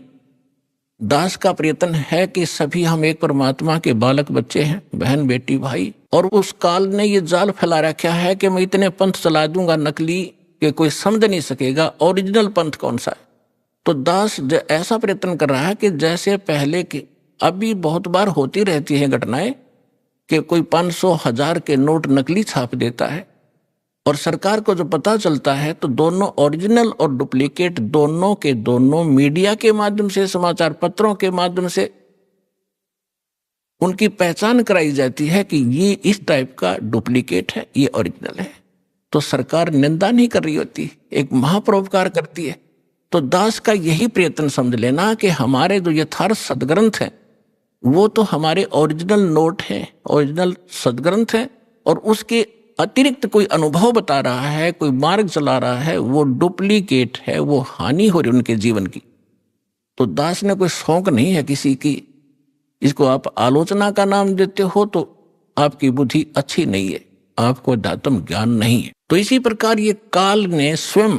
दास का प्रयत्न है कि सभी हम एक परमात्मा के बालक बच्चे हैं, बहन बेटी भाई, और उस काल ने ये जाल फैला रखा है कि मैं इतने पंथ चला दूंगा नकली कि कोई समझ नहीं सकेगा ओरिजिनल पंथ कौन सा है। तो दास ऐसा प्रयत्न कर रहा है कि जैसे पहले के, अभी बहुत बार होती रहती है घटनाएं कि कोई 500,000 के नोट नकली छाप देता है और सरकार को जो पता चलता है तो दोनों ओरिजिनल और डुप्लीकेट दोनों के दोनों मीडिया के माध्यम से, समाचार पत्रों के माध्यम से उनकी पहचान कराई जाती है कि ये इस टाइप का डुप्लीकेट है, ये ओरिजिनल है। तो सरकार निंदा नहीं कर रही होती, एक महापरोपकार करती है। तो दास का यही प्रयत्न समझ लेना कि हमारे जो यथार्थ सदग्रंथ हैं वो तो हमारे ओरिजिनल नोट हैं, ओरिजिनल सदग्रंथ हैं, और उसके अतिरिक्त कोई अनुभव बता रहा है, कोई मार्ग चला रहा है, वो डुप्लीकेट है, वो हानि हो रही उनके जीवन की। तो दास ने कोई शौक नहीं है किसी की, इसको आप आलोचना का नाम देते हो तो आपकी बुद्धि अच्छी नहीं है, आपको अध्यात्म ज्ञान नहीं है। तो इसी प्रकार ये काल ने स्वयं,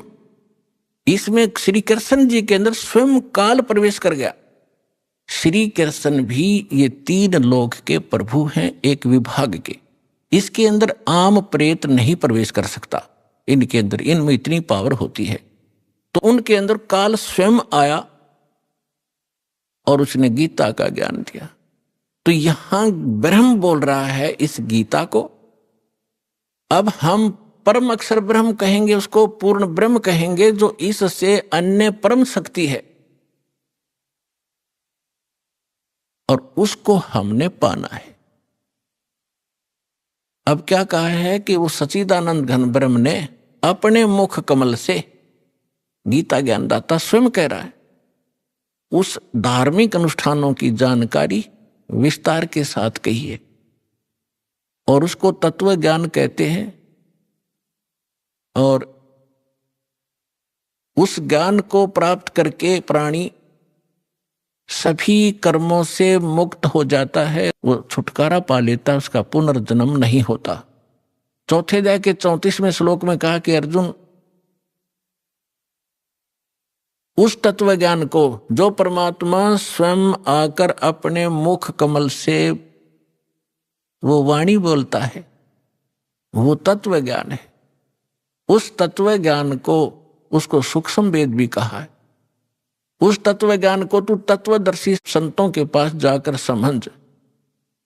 इसमें श्री कृष्ण जी के अंदर स्वयं काल प्रवेश कर गया। श्री कृष्ण भी ये 3 लोक के प्रभु हैं, एक विभाग के। इसके अंदर आम प्रेत नहीं प्रवेश कर सकता, इनके अंदर, इनमें इतनी पावर होती है। तो उनके अंदर काल स्वयं आया और उसने गीता का ज्ञान दिया। तो यहां ब्रह्म बोल रहा है इस गीता को। अब हम परम अक्षर ब्रह्म कहेंगे, उसको पूर्ण ब्रह्म कहेंगे, जो इससे अन्य परम शक्ति है, और उसको हमने पाना है। अब क्या कहा है कि वो सच्चिदानंद घन ब्रह्म ने अपने मुख कमल से, गीता ज्ञानदाता स्वयं कह रहा है, उस धार्मिक अनुष्ठानों की जानकारी विस्तार के साथ कही है, और उसको तत्व ज्ञान कहते हैं। और उस ज्ञान को प्राप्त करके प्राणी सभी कर्मों से मुक्त हो जाता है, वो छुटकारा पा लेता, उसका पुनर्जन्म नहीं होता। चौथे अध्याय के 34वें श्लोक में कहा कि अर्जुन, उस तत्व ज्ञान को जो परमात्मा स्वयं आकर अपने मुख कमल से वो वाणी बोलता है, वो तत्व ज्ञान है। उस तत्व ज्ञान को, उसको सूक्ष्म वेद भी कहा है। उस तत्व ज्ञान को तू तत्वदर्शी संतों के पास जाकर समझ,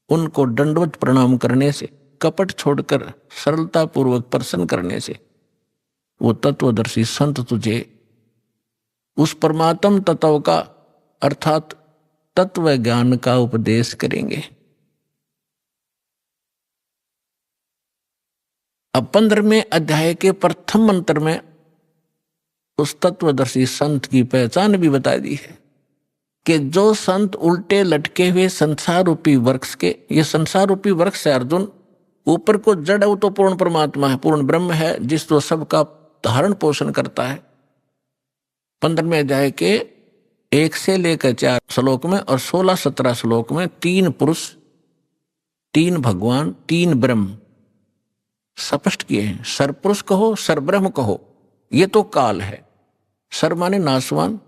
उनको दंडवत प्रणाम करने से, कपट छोड़कर सरलता पूर्वक प्रसन्न करने से वो तत्वदर्शी संत तुझे उस परमात्म तत्व का, अर्थात तत्व ज्ञान का उपदेश करेंगे। अब 15वें अध्याय के प्रथम मंत्र में उस तत्वदर्शी संत की पहचान भी बता दी है कि जो संत उल्टे लटके हुए संसार रूपी वृक्ष के, ये संसार रूपी वृक्ष है अर्जुन, ऊपर को जड़ है वो तो पूर्ण परमात्मा है, पूर्ण ब्रह्म है, जिस तो सबका धारण पोषण करता है। 15वें अध्याय के 1 से लेकर 4 श्लोक में और 16-17 श्लोक में 3 पुरुष, 3 भगवान, 3 ब्रह्म स्पष्ट किए हैं। सरपुरुष कहो, सरब्रह्म कहो, ये तो काल है। सर माने नासवान,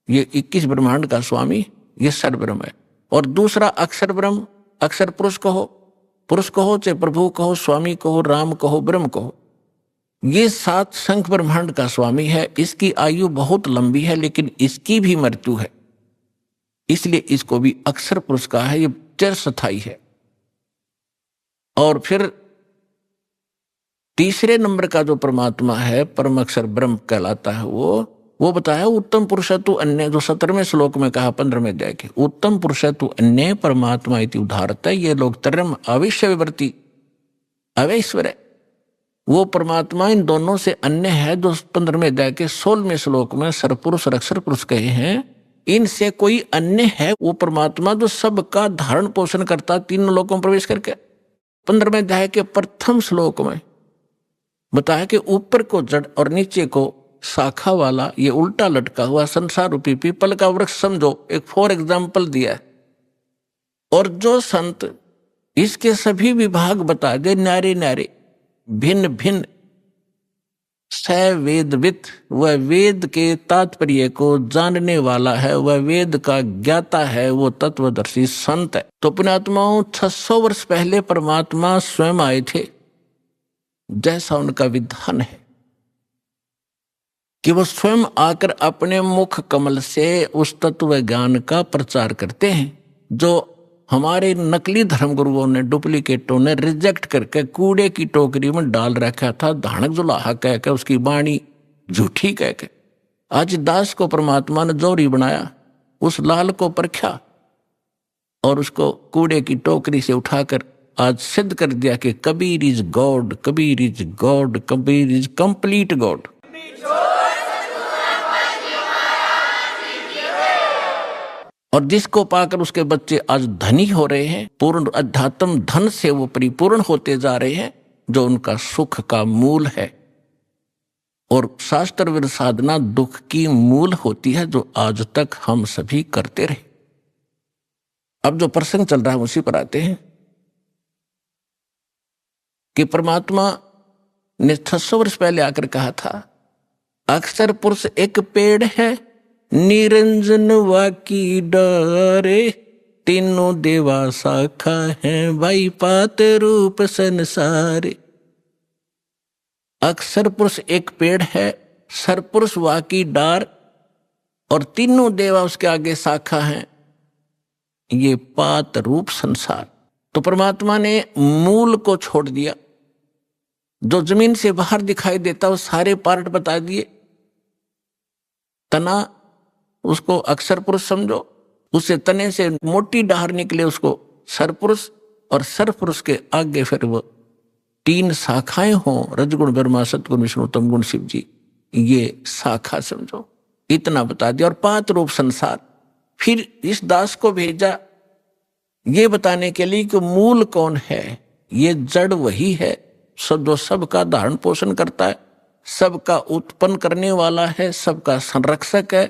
ये 21 ब्रह्मांड का स्वामी, ये सरब्रह्म है। और दूसरा अक्षर ब्रह्म, अक्षर पुरुष कहो, चाहे प्रभु कहो, स्वामी कहो, राम कहो, ब्रह्म कहो, ये 7 शंख ब्रह्मांड का स्वामी है। इसकी आयु बहुत लंबी है, लेकिन इसकी भी मृत्यु है, इसलिए इसको भी अक्षर पुरुष कहा है, ये चिरस्थायी है। और फिर तीसरे नंबर का जो परमात्मा है, परम अक्षर ब्रह्म कहलाता है, वो बताया उत्तम पुरुष तु अन्य, जो 17वें श्लोक में कहा 15वें अध्याय के, उत्तम पुरुष तु अन्य परमात्मा इति उदाहरत है। ये लोग तरम अविश्य विवर्ती अवैश्वर है, वो परमात्मा इन दोनों से अन्य है, जो 15वें अध्याय के 16वें श्लोक में सरपुरुष और अक्षर पुरुष कहे हैं। इनसे कोई अन्य है वो परमात्मा जो सबका धारण पोषण करता 3 लोकों में प्रवेश करके। 15वें अध्याय के प्रथम श्लोक में बताया कि ऊपर को जड़ और नीचे को शाखा वाला ये उल्टा लटका हुआ संसार रूपी पीपल का वृक्ष समझो, एक फॉर एग्जाम्पल दिया है। और जो संत इसके सभी विभाग बता दे, न्यारे न्यारे भिन्न भिन्न स वेदवित, वह वेद के तात्पर्य को जानने वाला है, वह वेद का ज्ञाता है, वो तत्वदर्शी संत है। तो पुण्यात्माओं 600 वर्ष पहले परमात्मा स्वयं आए थे, जैसा उनका विधान है कि वो स्वयं आकर अपने मुख कमल से उस तत्व ज्ञान का प्रचार करते हैं, जो हमारे नकली धर्मगुरुओं ने, डुप्लीकेटों ने रिजेक्ट करके कूड़े की टोकरी में डाल रखा था, धानक जुलाहा कह के, उसकी वाणी झूठी कह के। आज दास को परमात्मा ने जोरी बनाया, उस लाल को परखा और उसको कूड़े की टोकरी से उठाकर आज सिद्ध कर दिया कि Kabir is God, Kabir is God, Kabir is complete God. और जिसको पाकर उसके बच्चे आज धनी हो रहे हैं, पूर्ण अध्यात्म धन से वो परिपूर्ण होते जा रहे हैं, जो उनका सुख का मूल है। और शास्त्र विद साधना दुख की मूल होती है, जो आज तक हम सभी करते रहे। अब जो प्रसंग चल रहा है उसी पर आते हैं कि परमात्मा ने 600 वर्ष पहले आकर कहा था, अक्षर पुरुष एक पेड़ है, निरंजन वाकी डारे, तीनों देवा शाखा है, भाई पात रूप संसारे। अक्षर पुरुष एक पेड़ है, सरपुरुष वाकी डार, और तीनों देवा उसके आगे शाखा हैं, ये पात रूप संसार। तो परमात्मा ने मूल को छोड़ दिया, जो जमीन से बाहर दिखाई देता वो सारे पार्ट बता दिए। तना उसको अक्षर पुरुष समझो, उससे तने से मोटी डाहर निकले उसको सरपुरुष, और सरपुरुष के आगे फिर वो 3 शाखाएं हों, रजगुण ब्रह्मा, सतगुण विष्णु, तमगुण शिव जी, ये शाखा समझो। इतना बता दिया। और 5 रूप संसार। फिर इस दास को भेजा ये बताने के लिए कि मूल कौन है। ये जड़ वही है सब, जो सबका धारण पोषण करता है, सबका उत्पन्न करने वाला है, सबका संरक्षक है,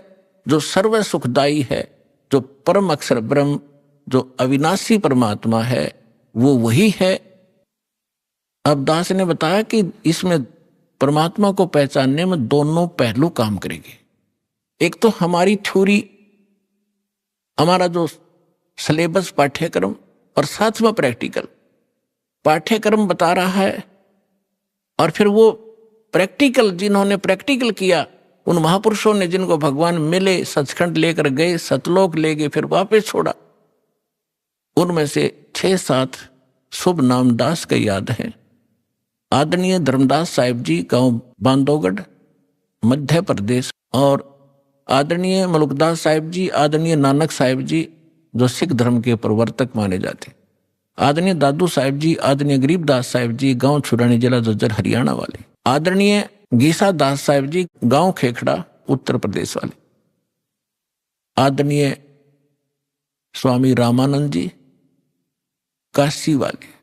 जो सर्व सुखदायी है, जो परम अक्षर ब्रह्म, जो अविनाशी परमात्मा है, वो वही है। अब दास ने बताया कि इसमें परमात्मा को पहचानने में दोनों पहलू काम करेंगे। एक तो हमारी थ्योरी, हमारा जो सिलेबस पाठ्यक्रम, और साथ में प्रैक्टिकल। पाठ्यक्रम बता रहा है और फिर वो प्रैक्टिकल, जिन्होंने प्रैक्टिकल किया, उन महापुरुषों ने जिनको भगवान मिले, सचखंड लेकर गए, सतलोक ले गए, फिर वापस छोड़ा, उनमें से 6-7 शुभ नाम दास के याद हैं। आदरणीय धर्मदास साहिब जी, गांव बांधवगढ़, मध्य प्रदेश, और आदरणीय मलुकदास साहिब जी, आदरणीय नानक साहिब जी, जो सिख धर्म के प्रवर्तक माने जाते, आदरणीय दादू साहिब जी, आदरणीय गरीबदास साहिब जी, गांव छुरानी, जिला जज्जर, हरियाणा वाले, आदरणीय गीसा दास साहिब जी, गांव खेखड़ा, उत्तर प्रदेश वाले, आदरणीय स्वामी रामानंद जी, काशी वाले।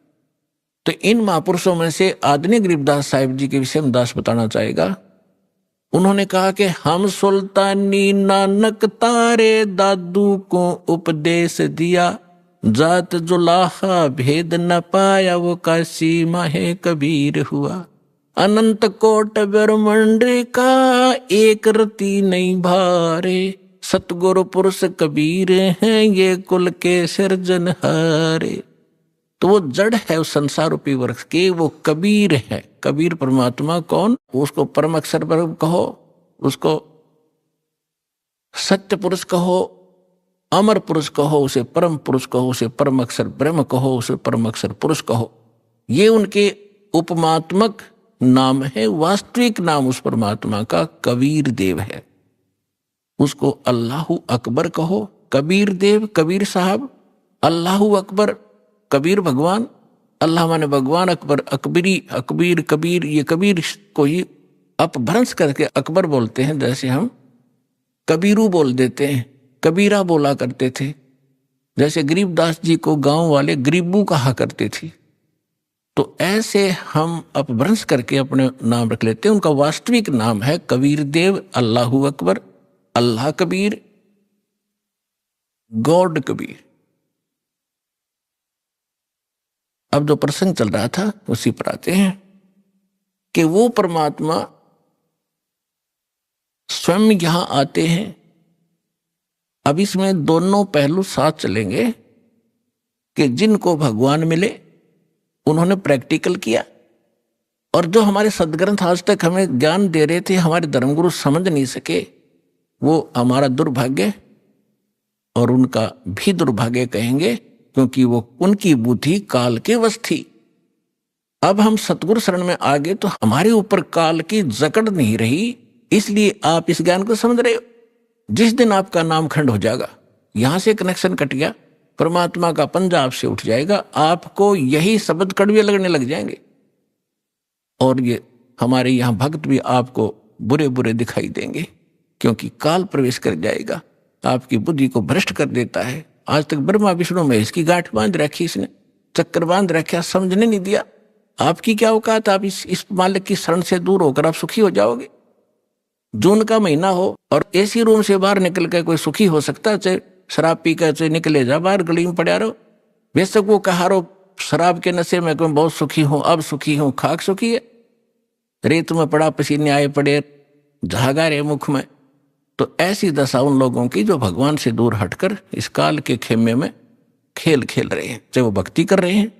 तो इन महापुरुषों में से आदरणीय गरीबदास साहिब जी के विषय में दास बताना चाहेगा। उन्होंने कहा कि हम सुल्तानी नानक तारे दादू को उपदेश दिया, जात जुलाहा भेद न पाया, वो काशी माहे कबीर हुआ। अनंत कोट ब्रह्मांड का एक रति नहीं भारे, सतगुरु पुरुष कबीर हैं, ये कुल के सिरजनहारे। तो वो जड़ है उस संसार रूपी वृक्ष के, वो कबीर है। कबीर परमात्मा कौन? उसको परम अक्षर ब्रह्म कहो, उसको सत्य पुरुष कहो, अमर पुरुष कहो, उसे परम पुरुष कहो, उसे परम अक्षर ब्रह्म कहो, उसे परम अक्षर पुरुष कहो। ये उनके उपमात्मक नाम है। वास्तविक नाम उस परमात्मा का कबीर देव है। उसको अल्लाहु अकबर कहो, कबीर देव, कबीर साहब, अल्लाहु अकबर, कबीर भगवान, अल्लाह माने भगवान, अकबर अकबरी, अकबीर कबीर, ये कबीर को ही अपभ्रंश करके अकबर बोलते हैं। जैसे हम कबीरू बोल देते हैं, कबीरा बोला करते थे। जैसे गरीबदास जी को गांव वाले गरीबू कहा करते थे। तो ऐसे हम अपभ्रंश करके अपने नाम रख लेते हैं। उनका वास्तविक नाम है कबीर देव, अल्लाहु अकबर, अल्लाह कबीर, गॉड कबीर। अब जो प्रसंग चल रहा था उसी पर आते हैं कि वो परमात्मा स्वयं यहां आते हैं। अब इसमें दोनों पहलू साथ चलेंगे कि जिनको भगवान मिले उन्होंने प्रैक्टिकल किया, और जो हमारे सदग्रंथ आज तक हमें ज्ञान दे रहे थे, हमारे धर्मगुरु समझ नहीं सके, वो हमारा दुर्भाग्य और उनका भी दुर्भाग्य कहेंगे, क्योंकि वो उनकी बुद्धि काल के वश थी। अब हम सतगुरु शरण में आ गए तो हमारे ऊपर काल की जकड़ नहीं रही, इसलिए आप इस ज्ञान को समझ रहे हो। जिस दिन आपका नाम खंड हो जाएगा, यहां से कनेक्शन कट गया, परमात्मा का पंजा आपसे उठ जाएगा, आपको यही शब्द कड़वे लगने लग जाएंगे, और ये हमारे यहां भक्त भी आपको बुरे बुरे दिखाई देंगे, क्योंकि काल प्रवेश कर जाएगा, आपकी बुद्धि को भ्रष्ट कर देता है। आज तक ब्रह्मा विष्णु महेश की गांठ बांध रखी, इसने चक्कर बांध रखा, समझने नहीं दिया। आपकी क्या औकात, आप इस मालिक की शरण से दूर होकर आप सुखी हो जाओगे। जून का महीना हो और एसी रूम से बाहर निकल कर कोई सुखी हो सकता है? चाहे शराब पी कर चाहे निकले जा बाहर, गली में पड़ा रहो, बेशक वो कहा रहो शराब के नशे में कोई बहुत सुखी हूं, अब सुखी हूं, खाक सुखी है, रेत में पड़ा पसीने आए पड़े, झागा रे मुख में। तो ऐसी दशा उन लोगों की जो भगवान से दूर हटकर इस काल के खेमे में खेल खेल रहे हैं। चाहे वो भक्ति कर रहे हैं,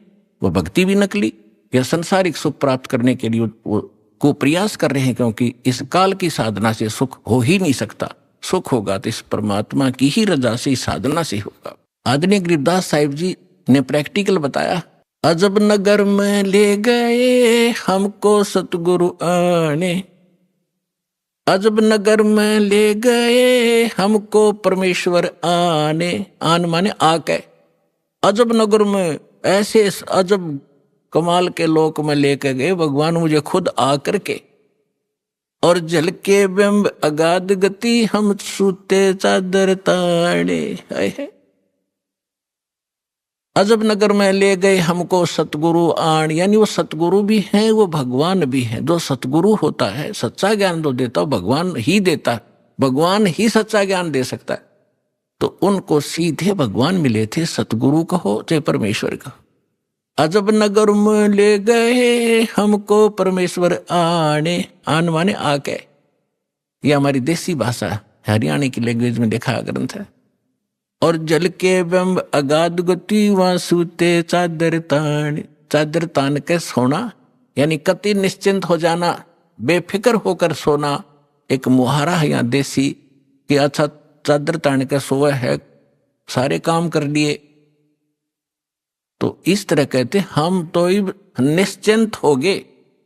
वो भक्ति भी नकली, या संसारिक सुख प्राप्त करने के लिए वो को प्रयास कर रहे हैं, क्योंकि इस काल की साधना से सुख हो ही नहीं सकता। सुख होगा तो इस परमात्मा की ही रजा से, साधना से होगा। आदरणीय गरीबदास साहिब जी ने प्रैक्टिकल बताया, अजब नगर में ले गए हमको सतगुरु आने, अजब नगर में ले गए हमको परमेश्वर आने। आन माने आके, अजब नगर में ऐसे अजब कमाल के लोक में लेकर गए भगवान मुझे खुद आकर के, और जल के बिंब अगाध गति हम सूते चादर ताड़े। अजब नगर में ले गए हमको सतगुरु आण, यानी वो सतगुरु भी हैं, वो भगवान भी हैं। जो सतगुरु होता है, सच्चा ज्ञान तो देता हो भगवान ही देता है, भगवान ही सच्चा ज्ञान दे सकता है। तो उनको सीधे भगवान मिले थे, सतगुरु कहो चाहे परमेश्वर कहो। अजब नगर में ले गए हमको परमेश्वर आने, आन माने आके, ये हमारी देसी भाषा हरियाणा की लैंग्वेज में देखा ग्रंथ है। और जल के बिंब अगाध गति वहां सूते चादर तान, चादर तान के सोना, यानी कति निश्चिंत हो जाना, बेफिक्र होकर सोना। एक मुहारा है यहाँ देसी कि अच्छा चादर तान के सोए है, सारे काम कर लिए। तो इस तरह कहते हम तो निश्चिंत हो गए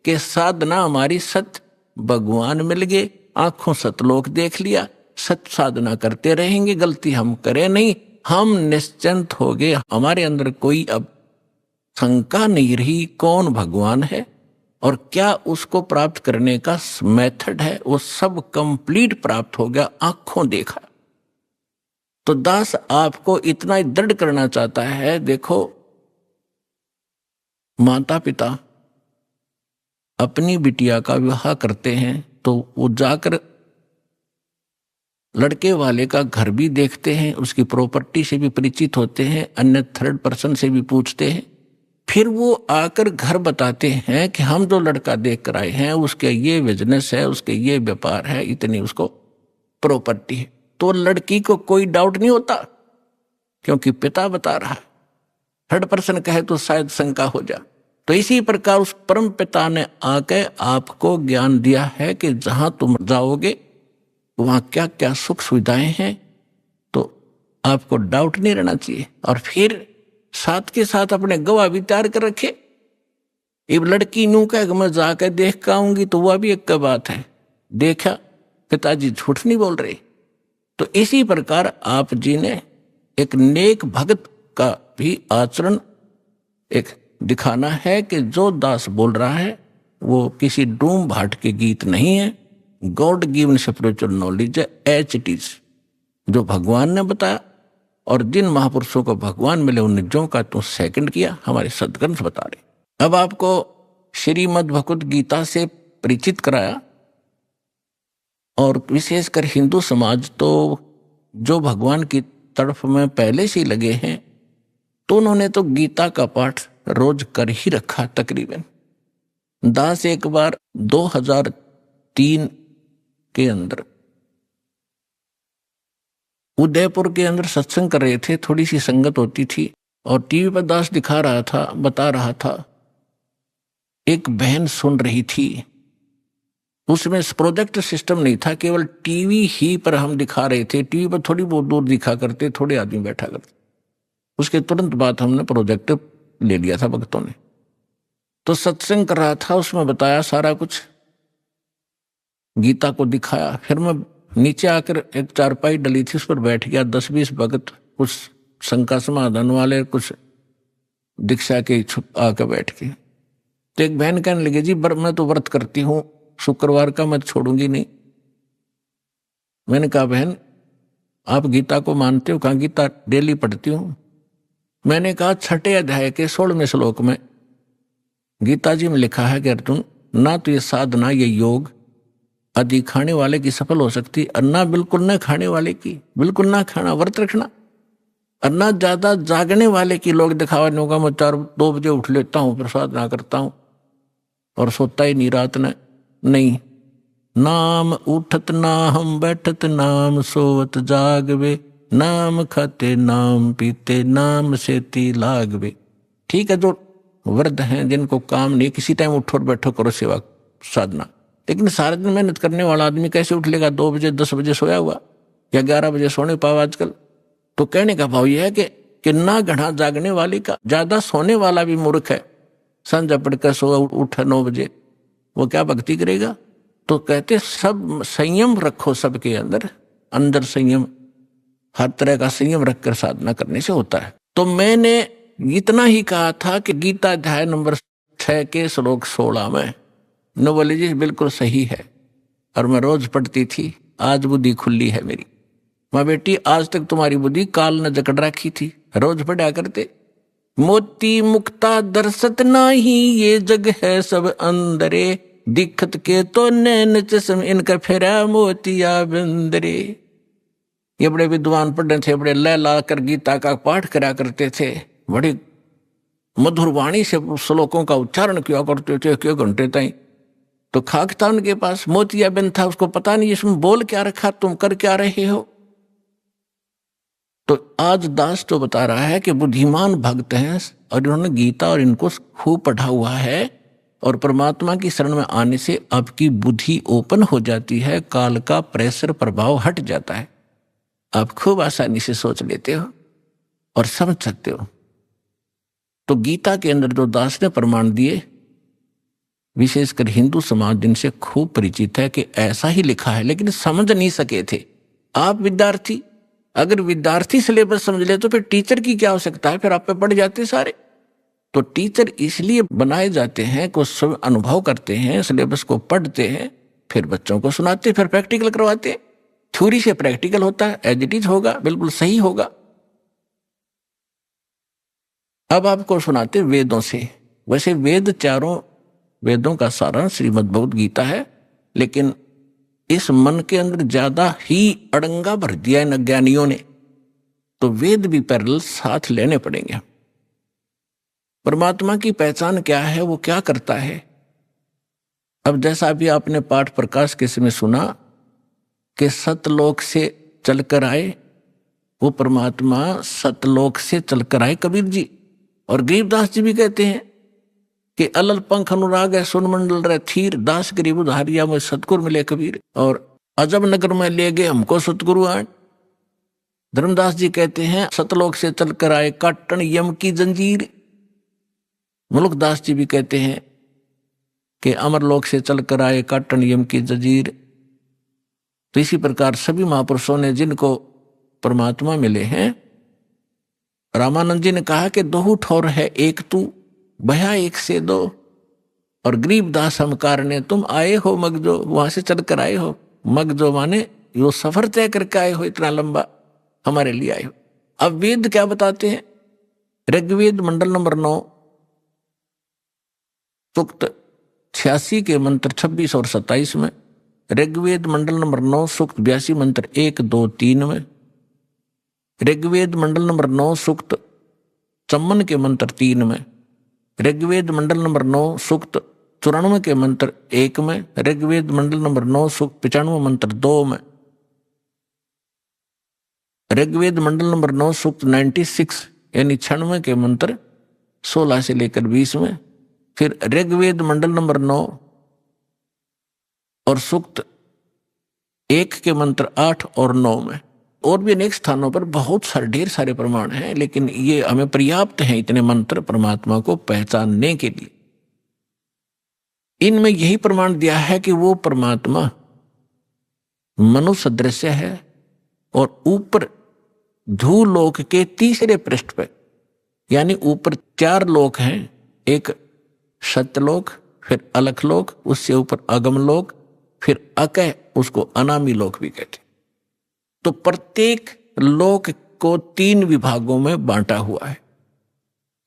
कि साधना हमारी सत्य भगवान मिल गए, आंखों सतलोक देख लिया, सत्य साधना करते रहेंगे, गलती हम करें नहीं, हम निश्चिंत हो गए। हमारे अंदर कोई अब शंका नहीं रही कौन भगवान है और क्या उसको प्राप्त करने का मेथड है, वो सब कंप्लीट प्राप्त हो गया, आंखों देखा। तो दास आपको इतना दृढ़ करना चाहता है, देखो माता पिता अपनी बिटिया का विवाह करते हैं तो वो जाकर लड़के वाले का घर भी देखते हैं, उसकी प्रॉपर्टी से भी परिचित होते हैं, अन्य थर्ड पर्सन से भी पूछते हैं, फिर वो आकर घर बताते हैं कि हम जो लड़का देख कर आए हैं उसके ये बिजनेस है, उसके ये व्यापार है, इतनी उसको प्रॉपर्टी है। तो लड़की को कोई डाउट नहीं होता क्योंकि पिता बता रहा है, थर्ड पर्सन कहे तो शायद शंका हो जा। तो इसी प्रकार उस परम पिता ने आके आपको ज्ञान दिया है कि जहां तुम जाओगे वहां क्या क्या सुख सुविधाएं हैं, तो आपको डाउट नहीं रहना चाहिए। और फिर साथ के साथ अपने गवाह भी तैयार कर रखे। अब लड़की नू कह मैं जाकर देख के आऊंगी तो वह भी एक बात है, देखा पिताजी झूठ नहीं बोल रहे। तो इसी प्रकार आप जी ने एक नेक भक्त का भी आचरण एक दिखाना है कि जो दास बोल रहा है वो किसी डूम भाट के गीत नहीं है, गॉड गिवन स्पिरिचुअल नॉलेज है, एच इट इज, जो भगवान ने बताया। और जिन महापुरुषों को भगवान मिले उन जो का तो सेकंड किया, हमारे सदग्रंथ बता रहे। अब आपको श्रीमद् भगवत गीता से परिचित कराया, और विशेषकर हिंदू समाज तो जो भगवान की तरफ में पहले से ही लगे हैं, तो उन्होंने तो गीता का पाठ रोज कर ही रखा तकरीबन। दास एक बार 2003 के अंदर उदयपुर के अंदर सत्संग कर रहे थे, थोड़ी सी संगत होती थी, और टीवी पर दास दिखा रहा था, बता रहा था। एक बहन सुन रही थी, उसमें प्रोजेक्ट सिस्टम नहीं था, केवल टीवी ही पर हम दिखा रहे थे। टीवी पर थोड़ी बहुत दूर दिखा करते, थोड़े आदमी बैठा करते। उसके तुरंत बाद हमने प्रोजेक्ट ले लिया था भक्तों ने। तो सत्संग कर रहा था, उसमें बताया सारा कुछ, गीता को दिखाया। फिर मैं नीचे आकर, एक चारपाई डली थी, उस पर बैठ गया। 10-20 भगत, कुछ शंका समाधान वाले, कुछ दीक्षा के छुप आकर बैठ गए। तो एक बहन कहने लगी, जी मैं तो व्रत करती हूँ, शुक्रवार का मैं छोड़ूंगी नहीं। मैंने कहा, बहन आप गीता को मानते हो? कहा, गीता डेली पढ़ती हूँ। मैंने कहा, 6 अध्याय के 16वें श्लोक में गीता जी में लिखा है कि अर्जुन, ना तो ये साधना, ये योग आदि खाने वाले की सफल हो सकती, और ना बिल्कुल न खाने वाले की, बिल्कुल ना खाना, व्रत रखना, और ना ज्यादा जागने वाले की। लोग दिखावा नहीं होगा, मैं 4-2 बजे उठ लेता हूँ, फिर साधना करता हूँ और सोता ही नहीं रात में। नहीं, नाम उठत ना हम बैठत, नाम सोवत जागवे, नाम खाते नाम पीते, नाम सेती लागवे। ठीक है, जो वृद्ध हैं, जिनको काम नहीं, किसी टाइम उठो और बैठो, करो सेवा साधना। लेकिन सारे दिन मेहनत करने वाला आदमी कैसे उठ लेगा? 2 बजे 10 बजे सोया हुआ, या 11 बजे सोने पाओ आजकल। तो कहने का भाव यह है कि ना घना जागने वाले का, ज्यादा सोने वाला भी मूर्ख है। संध्या पढ़कर सो उठे 9 बजे, वो क्या भक्ति करेगा? तो कहते सब संयम रखो, सबके अंदर अंदर संयम, हर तरह का संयम रखकर साधना करने से होता है। तो मैंने इतना ही कहा था कि गीता अध्याय नंबर 6 के श्लोक 16 में नोबोलॉजी बिल्कुल सही है, और मैं रोज पढ़ती थी। आज बुद्धि खुली है मेरी। माँ बेटी, आज तक तुम्हारी बुद्धि काल ने जकड़ रखी थी, रोज पढ़ा करते। मोती मुक्ता दर्शत नाही, ये जग है सब अंदरे, दिखत के तो नैन चश्म, इनका फेरा मोतिया बंदरे। ये बड़े विद्वान पढ़े थे, बड़े लय ला कर गीता का पाठ करा करते थे, बड़ी मधुर वाणी से श्लोकों का उच्चारण किया करते थे, 1 घंटे तक। तो खाक था उनके पास, मोतिया बिन था, उसको पता नहीं इसमें बोल क्या रखा, तुम कर क्या रहे हो। तो आज दास तो बता रहा है कि बुद्धिमान भक्त हैं, और इन्होंने गीता और इनको खूब पढ़ा हुआ है, और परमात्मा की शरण में आने से आपकी बुद्धि ओपन हो जाती है, काल का प्रेशर प्रभाव हट जाता है, आप खूब आसानी से सोच लेते हो और समझ सकते हो। तो गीता के अंदर जो दास ने प्रमाण दिए, विशेषकर हिंदू समाज जिनसे खूब परिचित है कि ऐसा ही लिखा है, लेकिन समझ नहीं सके थे। आप विद्यार्थी, अगर विद्यार्थी सिलेबस समझ ले तो फिर टीचर की क्या आवश्यकता है? फिर आप पे पढ़ जाते सारे। तो टीचर इसलिए बनाए जाते हैं कि सब अनुभव करते हैं, सिलेबस को पढ़ते हैं, फिर बच्चों को सुनाते, फिर प्रैक्टिकल करवाते हैं। थ्योरी से प्रैक्टिकल होता है, एज इट इज होगा, बिल्कुल सही होगा। अब आपको सुनाते वेदों से। वैसे वेद 4 वेदों का सारांश श्रीमद् भगवद गीता है, लेकिन इस मन के अंदर ज्यादा ही अड़ंगा भर दिया इन अज्ञानियों ने, तो वेद भी पैरेलल साथ लेने पड़ेंगे। परमात्मा की पहचान क्या है, वो क्या करता है? अब जैसा भी आपने पाठ प्रकाश के समय सुना कि सतलोक से चलकर आए, वो परमात्मा सतलोक से चलकर आए कबीर जी। और गरीबदास जी भी कहते हैं कि अलल पंख अनुराग है सुन मंडल रह थीर, दास गरीब उधारिया में सतगुरु मिले कबीर, और अजब नगर में ले गए हमको सतगुरु आए। धर्मदास जी कहते हैं सतलोक से चलकर आए काटन यम की जंजीर। मुल्कदास जी भी कहते हैं कि अमरलोक से चलकर आए काटन यम की जंजीर। तो इसी प्रकार सभी महापुरुषों ने जिनको परमात्मा मिले हैं, रामानंद जी ने कहा कि 2 ठौर है एक तू, भया एक से 2, और गरीबदास हम कारणे तुम आए हो मगजो, वहां से चलकर आए हो। मगजो माने यो सफर तय करके आए हो, इतना लंबा हमारे लिए आए हो। अब वेद क्या बताते हैं? ऋग्वेद मंडल नंबर 9 सूक्त 86 के मंत्र 26 और 27 में, ऋग्वेद मंडल नंबर 9 सूक्त 82 मंत्र 1, 2, 3 में, ऋग्वेद मंडल नंबर 9 सूक्त 54 के मंत्र 3 में, ऋग्वेद मंडल नंबर 9 सूक्त 94 के मंत्र 1 में, ऋग्वेद मंडल नंबर 9 सूक्त 95 मंत्र 2 में, ऋग्वेद मंडल नंबर 9 सूक्त 96 यानी 96 के मंत्र 16 से लेकर 20 में, फिर ऋग्वेद मंडल नंबर 9 और सूक्त 1 के मंत्र 8 और 9 में, और भी अनेक स्थानों पर बहुत सारे ढेर सारे प्रमाण हैं, लेकिन ये हमें पर्याप्त हैं इतने मंत्र परमात्मा को पहचानने के लिए। इनमें यही प्रमाण दिया है कि वो परमात्मा मनुष्य सदृश है और ऊपर धूलोक के तीसरे पृष्ठ पर, यानी ऊपर 4 लोक हैं, एक सत्यलोक, फिर अलखलोक, उससे ऊपर अगमलोक, फिर अकह, उसको अनामी लोक भी कहते। तो प्रत्येक लोक को 3 विभागों में बांटा हुआ है।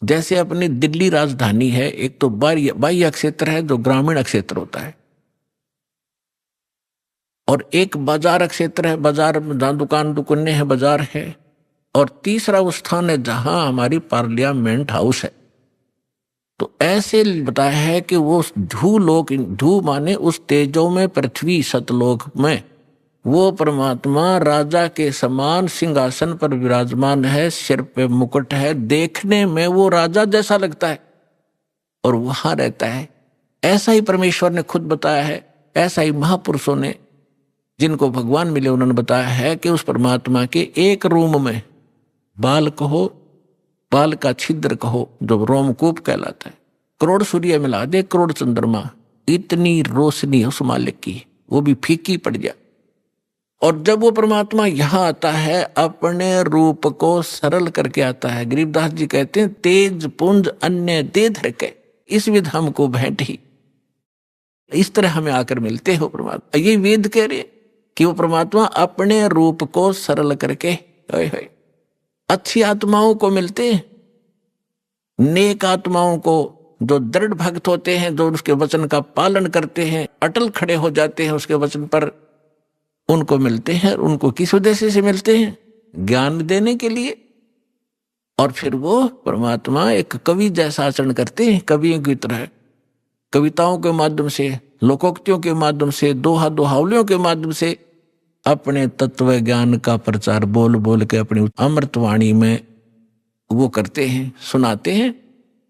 जैसे अपनी दिल्ली राजधानी है, एक तो बाह्य क्षेत्र है जो ग्रामीण क्षेत्र होता है, और एक बाजार क्षेत्र है, बाजार में जहां दुकानें हैं, बाजार है, और तीसरा वो स्थान है जहां हमारी पार्लियामेंट हाउस है। तो ऐसे बताया है कि वो धूलोक, धू माने उस तेजो में पृथ्वी, सतलोक में वो परमात्मा राजा के समान सिंहासन पर विराजमान है, सिर पे मुकुट है, देखने में वो राजा जैसा लगता है और वहां रहता है। ऐसा ही परमेश्वर ने खुद बताया है, ऐसा ही महापुरुषों ने जिनको भगवान मिले उन्होंने बताया है कि उस परमात्मा के एक रूम में बाल कहो, बाल का छिद्र कहो जो रोमकूप कहलाता है, करोड़ सूर्य मिला दे, करोड़ चंद्रमा, इतनी रोशनी उस मालिक की, वो भी फीकी पड़ जाए। और जब वो परमात्मा यहां आता है अपने रूप को सरल करके आता है। गरीबदास जी कहते हैं तेज पुंज अन्य दे धरके, इस विध हमको भेंट ही, इस तरह हमें आकर मिलते हो परमात्मा। ये वेद कह रहे कि वो परमात्मा अपने रूप को सरल करके अच्छी आत्माओं को मिलते हैं, नेक आत्माओं को, जो दृढ़ भक्त होते हैं, जो उसके वचन का पालन करते हैं, अटल खड़े हो जाते हैं उसके वचन पर, उनको मिलते हैं। उनको किस उद्देश्य से मिलते हैं? ज्ञान देने के लिए। और फिर वो परमात्मा एक कवि जैसा आचरण करते हैं, कवियों की तरह, कविताओं के माध्यम से, लोकोक्तियों के माध्यम से, दोहा दोहावलियों के माध्यम से अपने तत्व ज्ञान का प्रचार बोल बोल के अपनी अमृतवाणी में वो करते हैं, सुनाते हैं।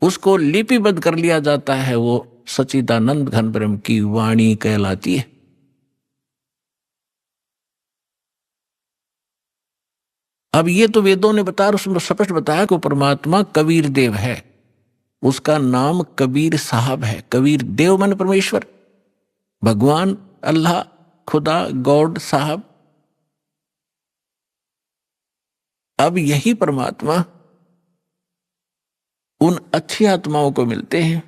उसको लिपिबद्ध कर लिया जाता है, वो सच्चिदानंद घन ब्रह्म की वाणी कहलाती है। अब ये तो वेदों ने बताया, उसमें स्पष्ट बताया कि परमात्मा कबीर देव है, उसका नाम कबीर साहब है। कबीर देव माने परमेश्वर, भगवान, अल्लाह, खुदा, गॉड, साहब। अब यही परमात्मा उन अच्छी आत्माओं को मिलते हैं।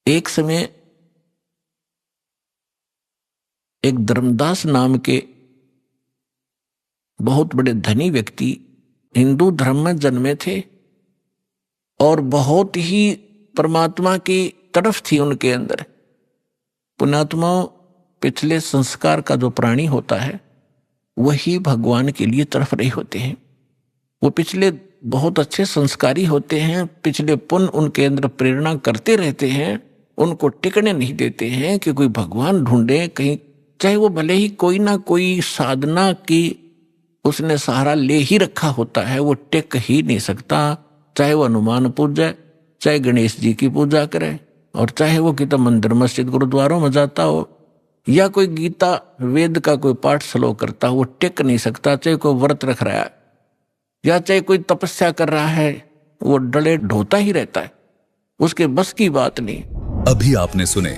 एक समय एक धर्मदास नाम के बहुत बड़े धनी व्यक्ति हिंदू धर्म में जन्मे थे और बहुत ही परमात्मा की तरफ थी उनके अंदर। पुण्यात्माओं, पिछले संस्कार का जो प्राणी होता है वही भगवान के लिए तरफ रही होते हैं। वो पिछले बहुत अच्छे संस्कारी होते हैं, पिछले पुण्य उनके अंदर प्रेरणा करते रहते हैं, उनको टिकने नहीं देते हैं कि कोई भगवान ढूंढे कहीं, चाहे वो भले ही कोई ना कोई साधना की उसने सहारा ले ही रखा होता है, वो टिक ही नहीं सकता। चाहे वो हनुमान पूजा, चाहे गणेश जी की पूजा करे, और चाहे वो कितना मंदिर मस्जिद गुरुद्वारों में जाता हो, या कोई गीता वेद का कोई पाठ श्लोक करता हो, वो टिक नहीं सकता। चाहे कोई व्रत रख रहा है या चाहे कोई तपस्या कर रहा है, वो डले ढोता ही रहता है, उसके बस की बात नहीं। अभी आपने सुने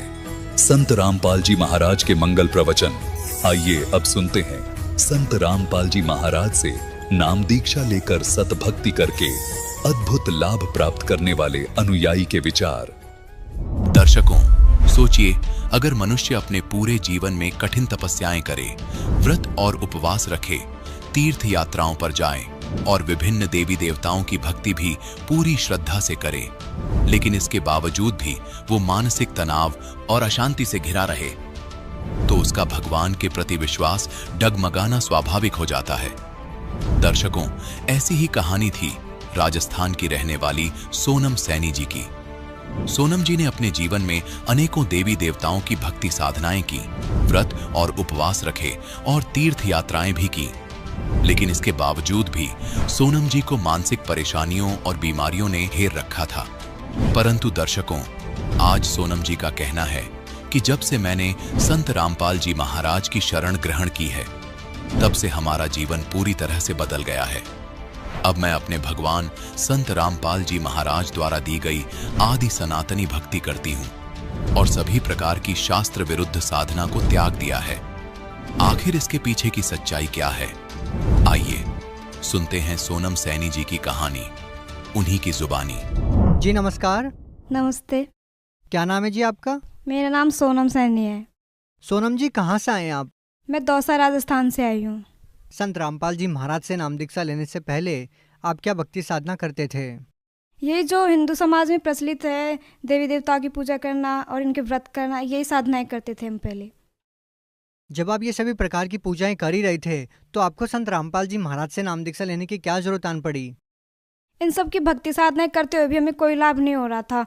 संत रामपाल जी महाराज के मंगल प्रवचन। आइए अब सुनते हैं संत रामपाल जी महाराज से नाम दीक्षा लेकर सतभक्ति करके अद्भुत लाभ प्राप्त करने वाले अनुयायी के विचार। दर्शकों, सोचिए, अगर मनुष्य अपने पूरे जीवन में कठिन तपस्याएं करे, व्रत और उपवास रखे, तीर्थ यात्राओं पर जाए और विभिन्न देवी देवताओं की भक्ति भी पूरी श्रद्धा से करे, लेकिन इसके बावजूद भी वो मानसिक तनाव और अशांति से घिरा रहे, तो उसका भगवान के प्रति विश्वास डगमगाना स्वाभाविक हो जाता है। दर्शकों, ऐसी ही कहानी थी राजस्थान की रहने वाली सोनम सैनी जी की। सोनम जी ने अपने जीवन में अनेकों देवी देवताओं की भक्ति साधनाएं की, व्रत और उपवास रखे और तीर्थ यात्राएं भी की। लेकिन इसके बावजूद भी सोनम जी को मानसिक परेशानियों और बीमारियों ने घेर रखा था। परंतु दर्शकों, आज सोनम जी का कहना है कि जब से मैंने संत रामपाल जी महाराज की शरण ग्रहण की है, तब से हमारा जीवन पूरी तरह से बदल गया है। अब मैं अपने भगवान संत रामपाल जी महाराज द्वारा दी गई आदि सनातनी भक्ति करती हूँ और सभी प्रकार की शास्त्र विरुद्ध साधना को त्याग दिया है। आखिर इसके पीछे की सच्चाई क्या है? आइए सुनते हैं सोनम सैनी जी की कहानी, उन्हीं की जुबानी। जी नमस्कार। नमस्ते। क्या नाम है जी आपका? मेरा नाम सोनम सैनी है। सोनम जी कहाँ से आए हैं आप? मैं दौसा राजस्थान से आई हूँ। संत रामपाल जी महाराज से नाम दीक्षा लेने से पहले आप क्या भक्ति साधना करते थे? ये जो हिंदू समाज में प्रचलित है, देवी देवताओं की पूजा करना और इनके व्रत करना, यही साधनाएं करते थे हम पहले। जब आप ये सभी प्रकार की पूजाएं कर ही रहे थे, तो आपको संत रामपाल जी महाराज से नाम दीक्षा लेने की क्या जरूरत आन पड़ी? इन सब की भक्ति साधनाएं करते हुए भी हमें कोई लाभ नहीं हो रहा था।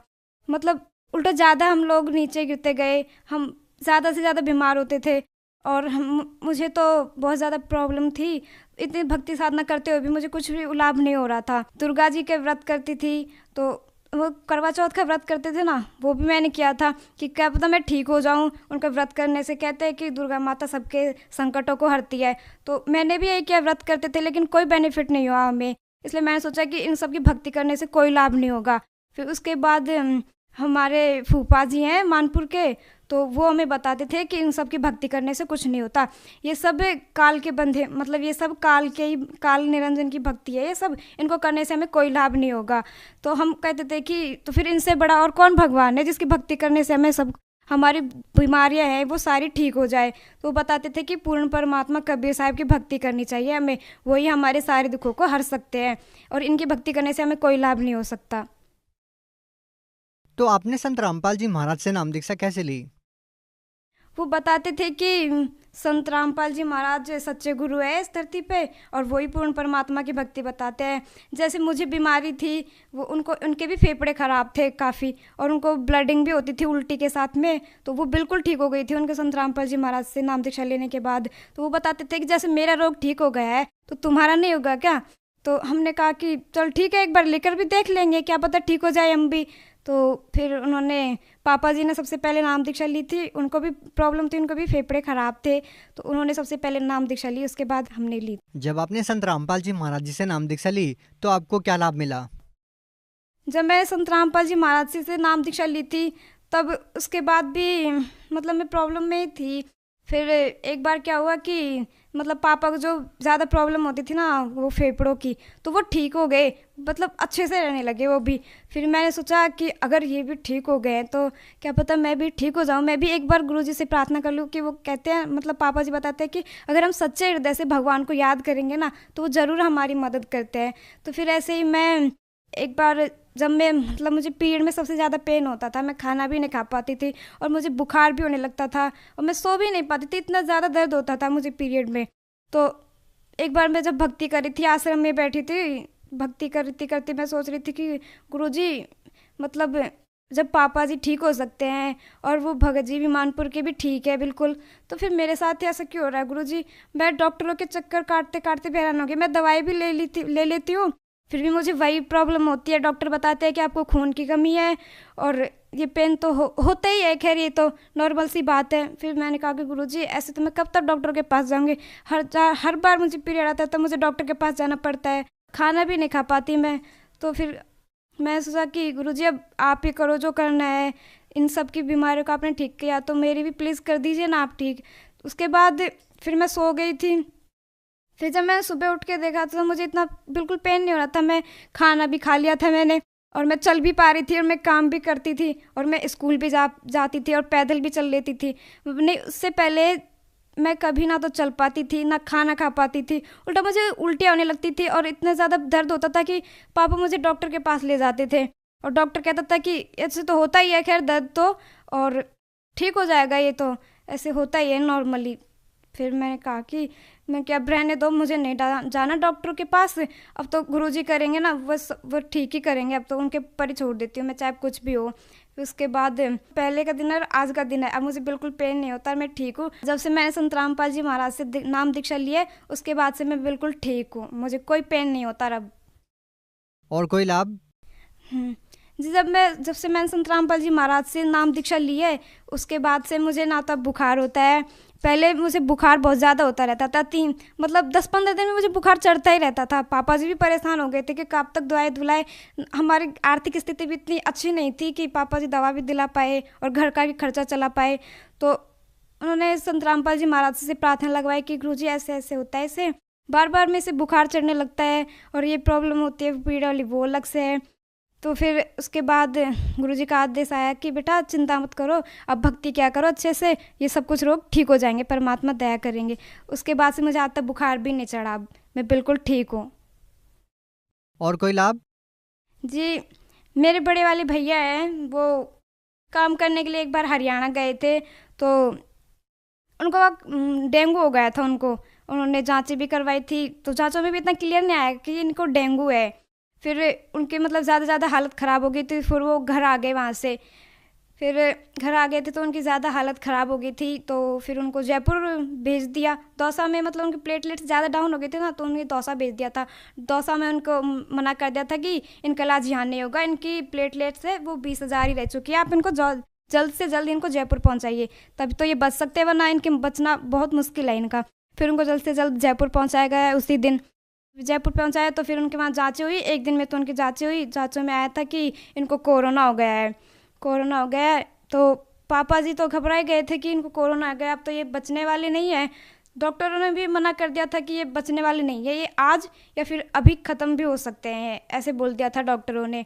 मतलब उल्टा ज़्यादा हम लोग नीचे गिरते गए, हम ज़्यादा से ज़्यादा बीमार होते थे और मुझे तो बहुत ज़्यादा प्रॉब्लम थी। इतनी भक्ति साधना करते हुए भी मुझे कुछ भी लाभ नहीं हो रहा था। दुर्गा जी के व्रत करती थी, तो वो करवा चौथ का व्रत करते थे ना, वो भी मैंने किया था कि क्या पता मैं ठीक हो जाऊं। उनका व्रत करने से कहते हैं कि दुर्गा माता सबके संकटों को हरती है, तो मैंने भी यही किया, व्रत करते थे, लेकिन कोई बेनिफिट नहीं हुआ हमें। इसलिए मैंने सोचा कि इन सब की भक्ति करने से कोई लाभ नहीं होगा। फिर उसके बाद हमारे फूफा जी हैं मानपुर के, तो वो हमें बताते थे कि इन सब की भक्ति करने से कुछ नहीं होता, ये सब काल के बंधे, मतलब ये सब काल के ही, काल निरंजन की भक्ति है ये सब, इनको करने से हमें कोई लाभ नहीं होगा। तो हम कहते थे कि तो फिर इनसे बड़ा और कौन भगवान है जिसकी भक्ति करने से हमें सब हमारी बीमारियां हैं वो सारी ठीक हो जाए। तो वो बताते थे कि पूर्ण परमात्मा कबीर साहब की भक्ति करनी चाहिए हमें, वही हमारे सारे दुखों को हर सकते हैं और इनकी भक्ति करने से हमें कोई लाभ नहीं हो सकता। तो आपने संत रामपाल जी महाराज से नाम दीक्षा कैसे ली? वो बताते थे कि संत रामपाल जी महाराज सच्चे गुरु है इस धरती पे और वही पूर्ण परमात्मा की भक्ति बताते हैं। जैसे मुझे बीमारी थी, वो उनके भी फेफड़े ख़राब थे काफ़ी और उनको ब्लडिंग भी होती थी उल्टी के साथ में, तो वो बिल्कुल ठीक हो गई थी उनके संत रामपाल जी महाराज से नाम दीक्षा लेने के बाद। तो वो बताते थे कि जैसे मेरा रोग ठीक हो गया है तो तुम्हारा नहीं होगा क्या? तो हमने कहा कि चल ठीक है, एक बार लेकर भी देख लेंगे, क्या पता ठीक हो जाए हम भी। तो फिर उन्होंने, पापा जी ने सबसे पहले नाम दीक्षा ली थी, उनको भी प्रॉब्लम थी, उनको भी फेफड़े ख़राब थे, तो उन्होंने सबसे पहले नाम दीक्षा ली, उसके बाद हमने ली। जब आपने संत रामपाल जी महाराज जी से नाम दीक्षा ली तो आपको क्या लाभ मिला? जब मैं संत रामपाल जी महाराज जी से नाम दीक्षा ली थी तब उसके बाद भी मतलब मैं प्रॉब्लम में ही थी। फिर एक बार क्या हुआ कि मतलब पापा को जो ज़्यादा प्रॉब्लम होती थी ना वो फेफड़ों की, तो वो ठीक हो गए, मतलब अच्छे से रहने लगे वो भी। फिर मैंने सोचा कि अगर ये भी ठीक हो गए तो क्या पता मैं भी ठीक हो जाऊँ, मैं भी एक बार गुरुजी से प्रार्थना कर लूँ कि वो कहते हैं, मतलब पापा जी बताते हैं कि अगर हम सच्चे हृदय से भगवान को याद करेंगे ना तो वो ज़रूर हमारी मदद करते हैं। तो फिर ऐसे ही मैं एक बार, जब मैं मतलब मुझे पीरियड में सबसे ज़्यादा पेन होता था, मैं खाना भी नहीं खा पाती थी और मुझे बुखार भी होने लगता था और मैं सो भी नहीं पाती थी, इतना ज़्यादा दर्द होता था मुझे पीरियड में। तो एक बार मैं जब भक्ति कर रही थी, आश्रम में बैठी थी, भक्ति करती करती मैं सोच रही थी कि गुरुजी, मतलब जब पापा जी ठीक हो सकते हैं और वो भगत जी भी मानपुर के भी ठीक है बिल्कुल, तो फिर मेरे साथ ही ऐसा क्यों हो रहा है गुरुजी? मैं डॉक्टरों के चक्कर काटते काटते हैरान हो गई, मैं दवाई भी ले लेती हूँ, फिर भी मुझे वही प्रॉब्लम होती है। डॉक्टर बताते हैं कि आपको खून की कमी है और ये पेन तो होता ही है, खैर ये तो नॉर्मल सी बात है। फिर मैंने कहा कि गुरुजी ऐसे तो मैं कब तक डॉक्टर के पास जाऊंगी, हर बार मुझे पीरियड आता है तो मुझे डॉक्टर के पास जाना पड़ता है, खाना भी नहीं खा पाती मैं। तो फिर मैं सोचा कि गुरुजी अब आप ही करो जो करना है, इन सब की बीमारियों को आपने ठीक किया तो मेरी भी प्लीज़ कर दीजिए ना आप ठीक। उसके बाद फिर मैं सो गई थी। फिर जब मैं सुबह उठ के देखा तो मुझे इतना बिल्कुल पेन नहीं हो रहा था, मैं खाना भी खा लिया था मैंने और मैं चल भी पा रही थी और मैं काम भी करती थी और मैं स्कूल भी जाती थी और पैदल भी चल लेती थी। नहीं, उससे पहले मैं कभी ना तो चल पाती थी ना खाना खा पाती थी, उल्टा मुझे उल्टियाँ होने लगती थी और इतना ज़्यादा दर्द होता था कि पापा मुझे डॉक्टर के पास ले जाते थे और डॉक्टर कहता था कि ऐसे तो होता ही है, खैर दर्द तो और ठीक हो जाएगा, ये तो ऐसे होता ही है नॉर्मली। फिर मैंने कहा कि मैं क्या, अब रहने दो, मुझे नहीं जाना डॉक्टर के पास, अब तो गुरुजी करेंगे ना, वो ठीक ही करेंगे, अब तो उनके ऊपर ही छोड़ देती हूँ मैं, चाहे कुछ भी हो। फिर उसके बाद पहले का दिन है और आज का दिन है, अब मुझे बिल्कुल पेन नहीं होता, मैं ठीक हूँ। जब से मैंने संत रामपाल जी महाराज से नाम दीक्षा ली है उसके बाद से मैं बिल्कुल ठीक हूँ, मुझे कोई पेन नहीं होता अब। और कोई लाभ? जी, जब से मैंने संत रामपाल जी महाराज से नाम दीक्षा ली है उसके बाद से मुझे ना तब बुखार होता है। पहले मुझे बुखार बहुत ज़्यादा होता रहता था, 10-15 दिन में मुझे बुखार चढ़ता ही रहता था। पापा जी भी परेशान हो गए थे कि कब तक दवाई दिलाए, हमारी आर्थिक स्थिति भी इतनी अच्छी नहीं थी कि पापा जी दवा भी दिला पाए और घर का भी खर्चा चला पाए। तो उन्होंने संत रामपाल जी महाराज से प्रार्थना लगवाई कि गुरुजी ऐसे ऐसे होता है, इसे बार बार में से बुखार चढ़ने लगता है और ये प्रॉब्लम होती है, पीड़ा वाली वो अलग से है। तो फिर उसके बाद गुरुजी का आदेश आया कि बेटा चिंता मत करो, अब भक्ति क्या करो अच्छे से, ये सब कुछ रोग ठीक हो जाएंगे, परमात्मा दया करेंगे। उसके बाद से मुझे आज तक बुखार भी नहीं चढ़ा, अब मैं बिल्कुल ठीक हूँ। और कोई लाभ? जी, मेरे बड़े वाले भैया हैं, वो काम करने के लिए एक बार हरियाणा गए थे, तो उनको डेंगू हो गया था। उन्होंने जांचें भी करवाई थी, तो जांचों में भी इतना क्लियर नहीं आया कि इनको डेंगू है। फिर उनके मतलब ज़्यादा हालत ख़राब हो गई थी, फिर वो घर आ गए वहाँ से। फिर घर आ गए थे तो उनकी ज़्यादा हालत ख़राब हो गई थी, तो फिर उनको जयपुर भेज दिया। दौसा में मतलब उनके प्लेटलेट्स ज़्यादा डाउन हो गए थे ना, तो उन्हें दौसा भेज दिया था। दौसा में उनको मना कर दिया था कि इनका इलाज यहाँ नहीं होगा, इनकी प्लेटलेट्स है वो 20,000 ही रह चुकी है, आप इनको जल्द से जल्द इनको जयपुर पहुँचाइए, तभी तो ये बच सकते हैं, वरना इनके बचना बहुत मुश्किल है इनका। फिर उनको जल्द से जल्द जयपुर पहुँचाया गया। उसी दिन जयपुर पहुँचाया तो फिर उनके वहाँ जाँचें हुई, एक दिन में तो उनकी जाँचें हुई। जाँचों में आया था कि इनको कोरोना हो गया है। तो पापा जी तो घबराए गए थे कि इनको कोरोना आ गया, अब तो ये बचने वाले नहीं है। डॉक्टरों ने भी मना कर दिया था कि ये बचने वाले नहीं है, ये आज या फिर अभी ख़त्म भी हो सकते हैं, ऐसे बोल दिया था डॉक्टरों ने।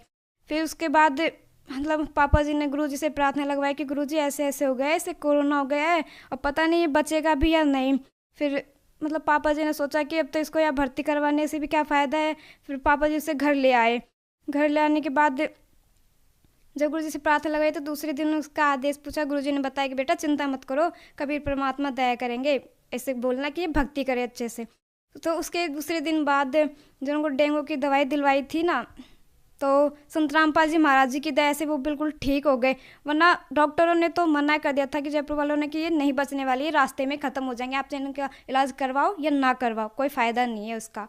फिर उसके बाद मतलब पापा जी ने गुरुजी से प्रार्थना लगवाई कि गुरुजी ऐसे ऐसे हो गया है, इसे कोरोना हो गया है और पता नहीं ये बचेगा भी या नहीं। फिर मतलब पापा जी ने सोचा कि अब तो इसको यहाँ भर्ती करवाने से भी क्या फ़ायदा है। फिर पापा जी उसे घर ले आए। घर ले आने के बाद जब गुरुजी से प्रार्थना लगाई तो दूसरे दिन उसका आदेश पूछा। गुरुजी ने बताया कि बेटा चिंता मत करो, कभी परमात्मा दया करेंगे, ऐसे बोलना कि ये भक्ति करे अच्छे से। तो उसके दूसरे दिन बाद जब उनको डेंगू की दवाई दिलवाई थी ना, तो संत रामपाल जी महाराज जी की दया से वो बिल्कुल ठीक हो गए, वरना डॉक्टरों ने तो मना कर दिया था कि जयपुर वालों ने कि ये नहीं बचने वाली है, रास्ते में ख़त्म हो जाएंगे, आप चाहे इनका इलाज करवाओ या ना करवाओ, कोई फ़ायदा नहीं है उसका।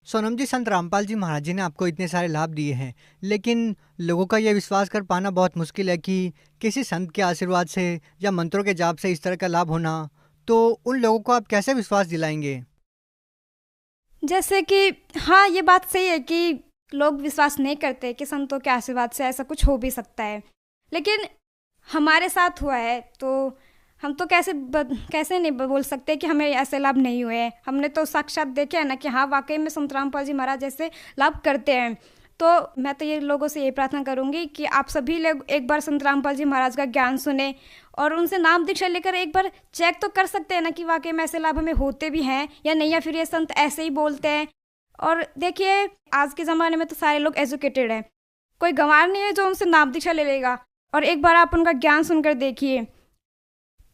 सोनम जी, संत रामपाल जी महाराज जी ने आपको इतने सारे लाभ दिए हैं, लेकिन लोगों का यह विश्वास कर पाना बहुत मुश्किल है कि किसी संत के आशीर्वाद से या मंत्रों के जाप से इस तरह का लाभ होना, तो उन लोगों को आप कैसे विश्वास दिलाएंगे? जैसे कि हाँ, ये बात सही है कि लोग विश्वास नहीं करते कि संतों के आशीर्वाद से ऐसा कुछ हो भी सकता है, लेकिन हमारे साथ हुआ है तो हम तो कैसे नहीं बोल सकते कि हमें ऐसे लाभ नहीं हुए हैं। हमने तो साक्षात देखे है ना कि हाँ, वाकई में संत रामपाल जी महाराज ऐसे लाभ करते हैं। तो मैं तो ये लोगों से ये प्रार्थना करूँगी कि आप सभी लोग एक बार संत रामपाल जी महाराज का ज्ञान सुने और उनसे नाम दीक्षा लेकर एक बार चेक तो कर सकते हैं ना कि वाकई में ऐसे लाभ हमें होते भी हैं या नहीं, या फिर ये संत ऐसे ही बोलते हैं। और देखिए, आज के ज़माने में तो सारे लोग एजुकेटेड हैं, कोई गंवार नहीं है जो उनसे नाम दीक्षा ले लेगा। और एक बार आप उनका ज्ञान सुनकर देखिए,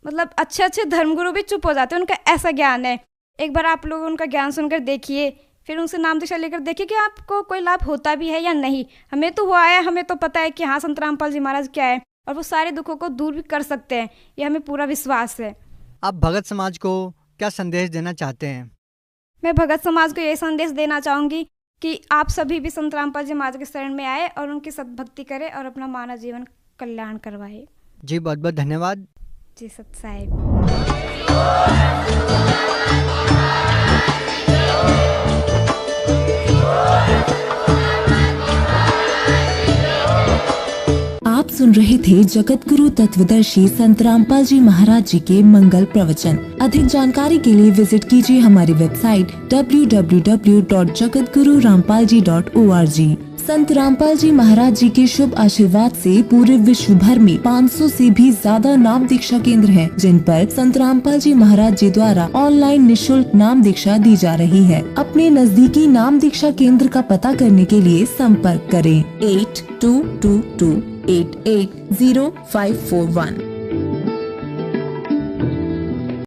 मतलब अच्छे धर्मगुरु भी चुप हो जाते हैं, उनका ऐसा ज्ञान है। एक बार आप लोग उनका ज्ञान सुनकर देखिए, फिर उनसे नाम दीक्षा लेकर देखिए कि आपको कोई लाभ होता भी है या नहीं। हमें तो हुआ है, हमें तो पता है कि हाँ, संत रामपाल जी महाराज क्या है और वो सारे दुखों को दूर भी कर सकते हैं, ये हमें पूरा विश्वास है। आप भगत समाज को क्या संदेश देना चाहते हैं? मैं भगत समाज को ये संदेश देना चाहूँगी कि आप सभी भी संत रामपाल जी महाराज के शरण में आए और उनकी सद्भक्ति करें और अपना मानव जीवन कल्याण करवाए। जी, बहुत बहुत धन्यवाद। जी सत साहिब। आप सुन रहे थे जगत गुरु तत्वदर्शी संत रामपाल जी महाराज जी के मंगल प्रवचन। अधिक जानकारी के लिए विजिट कीजिए हमारी वेबसाइट www.jagatgururampalji.org। संत रामपाल जी महाराज जी के शुभ आशीर्वाद से पूरे विश्व भर में 500 से भी ज्यादा नाम दीक्षा केंद्र हैं, जिन पर संत रामपाल जी महाराज जी द्वारा ऑनलाइन निशुल्क नाम दीक्षा दी जा रही है। अपने नजदीकी नाम दीक्षा केंद्र का पता करने के लिए संपर्क करें 8222880541।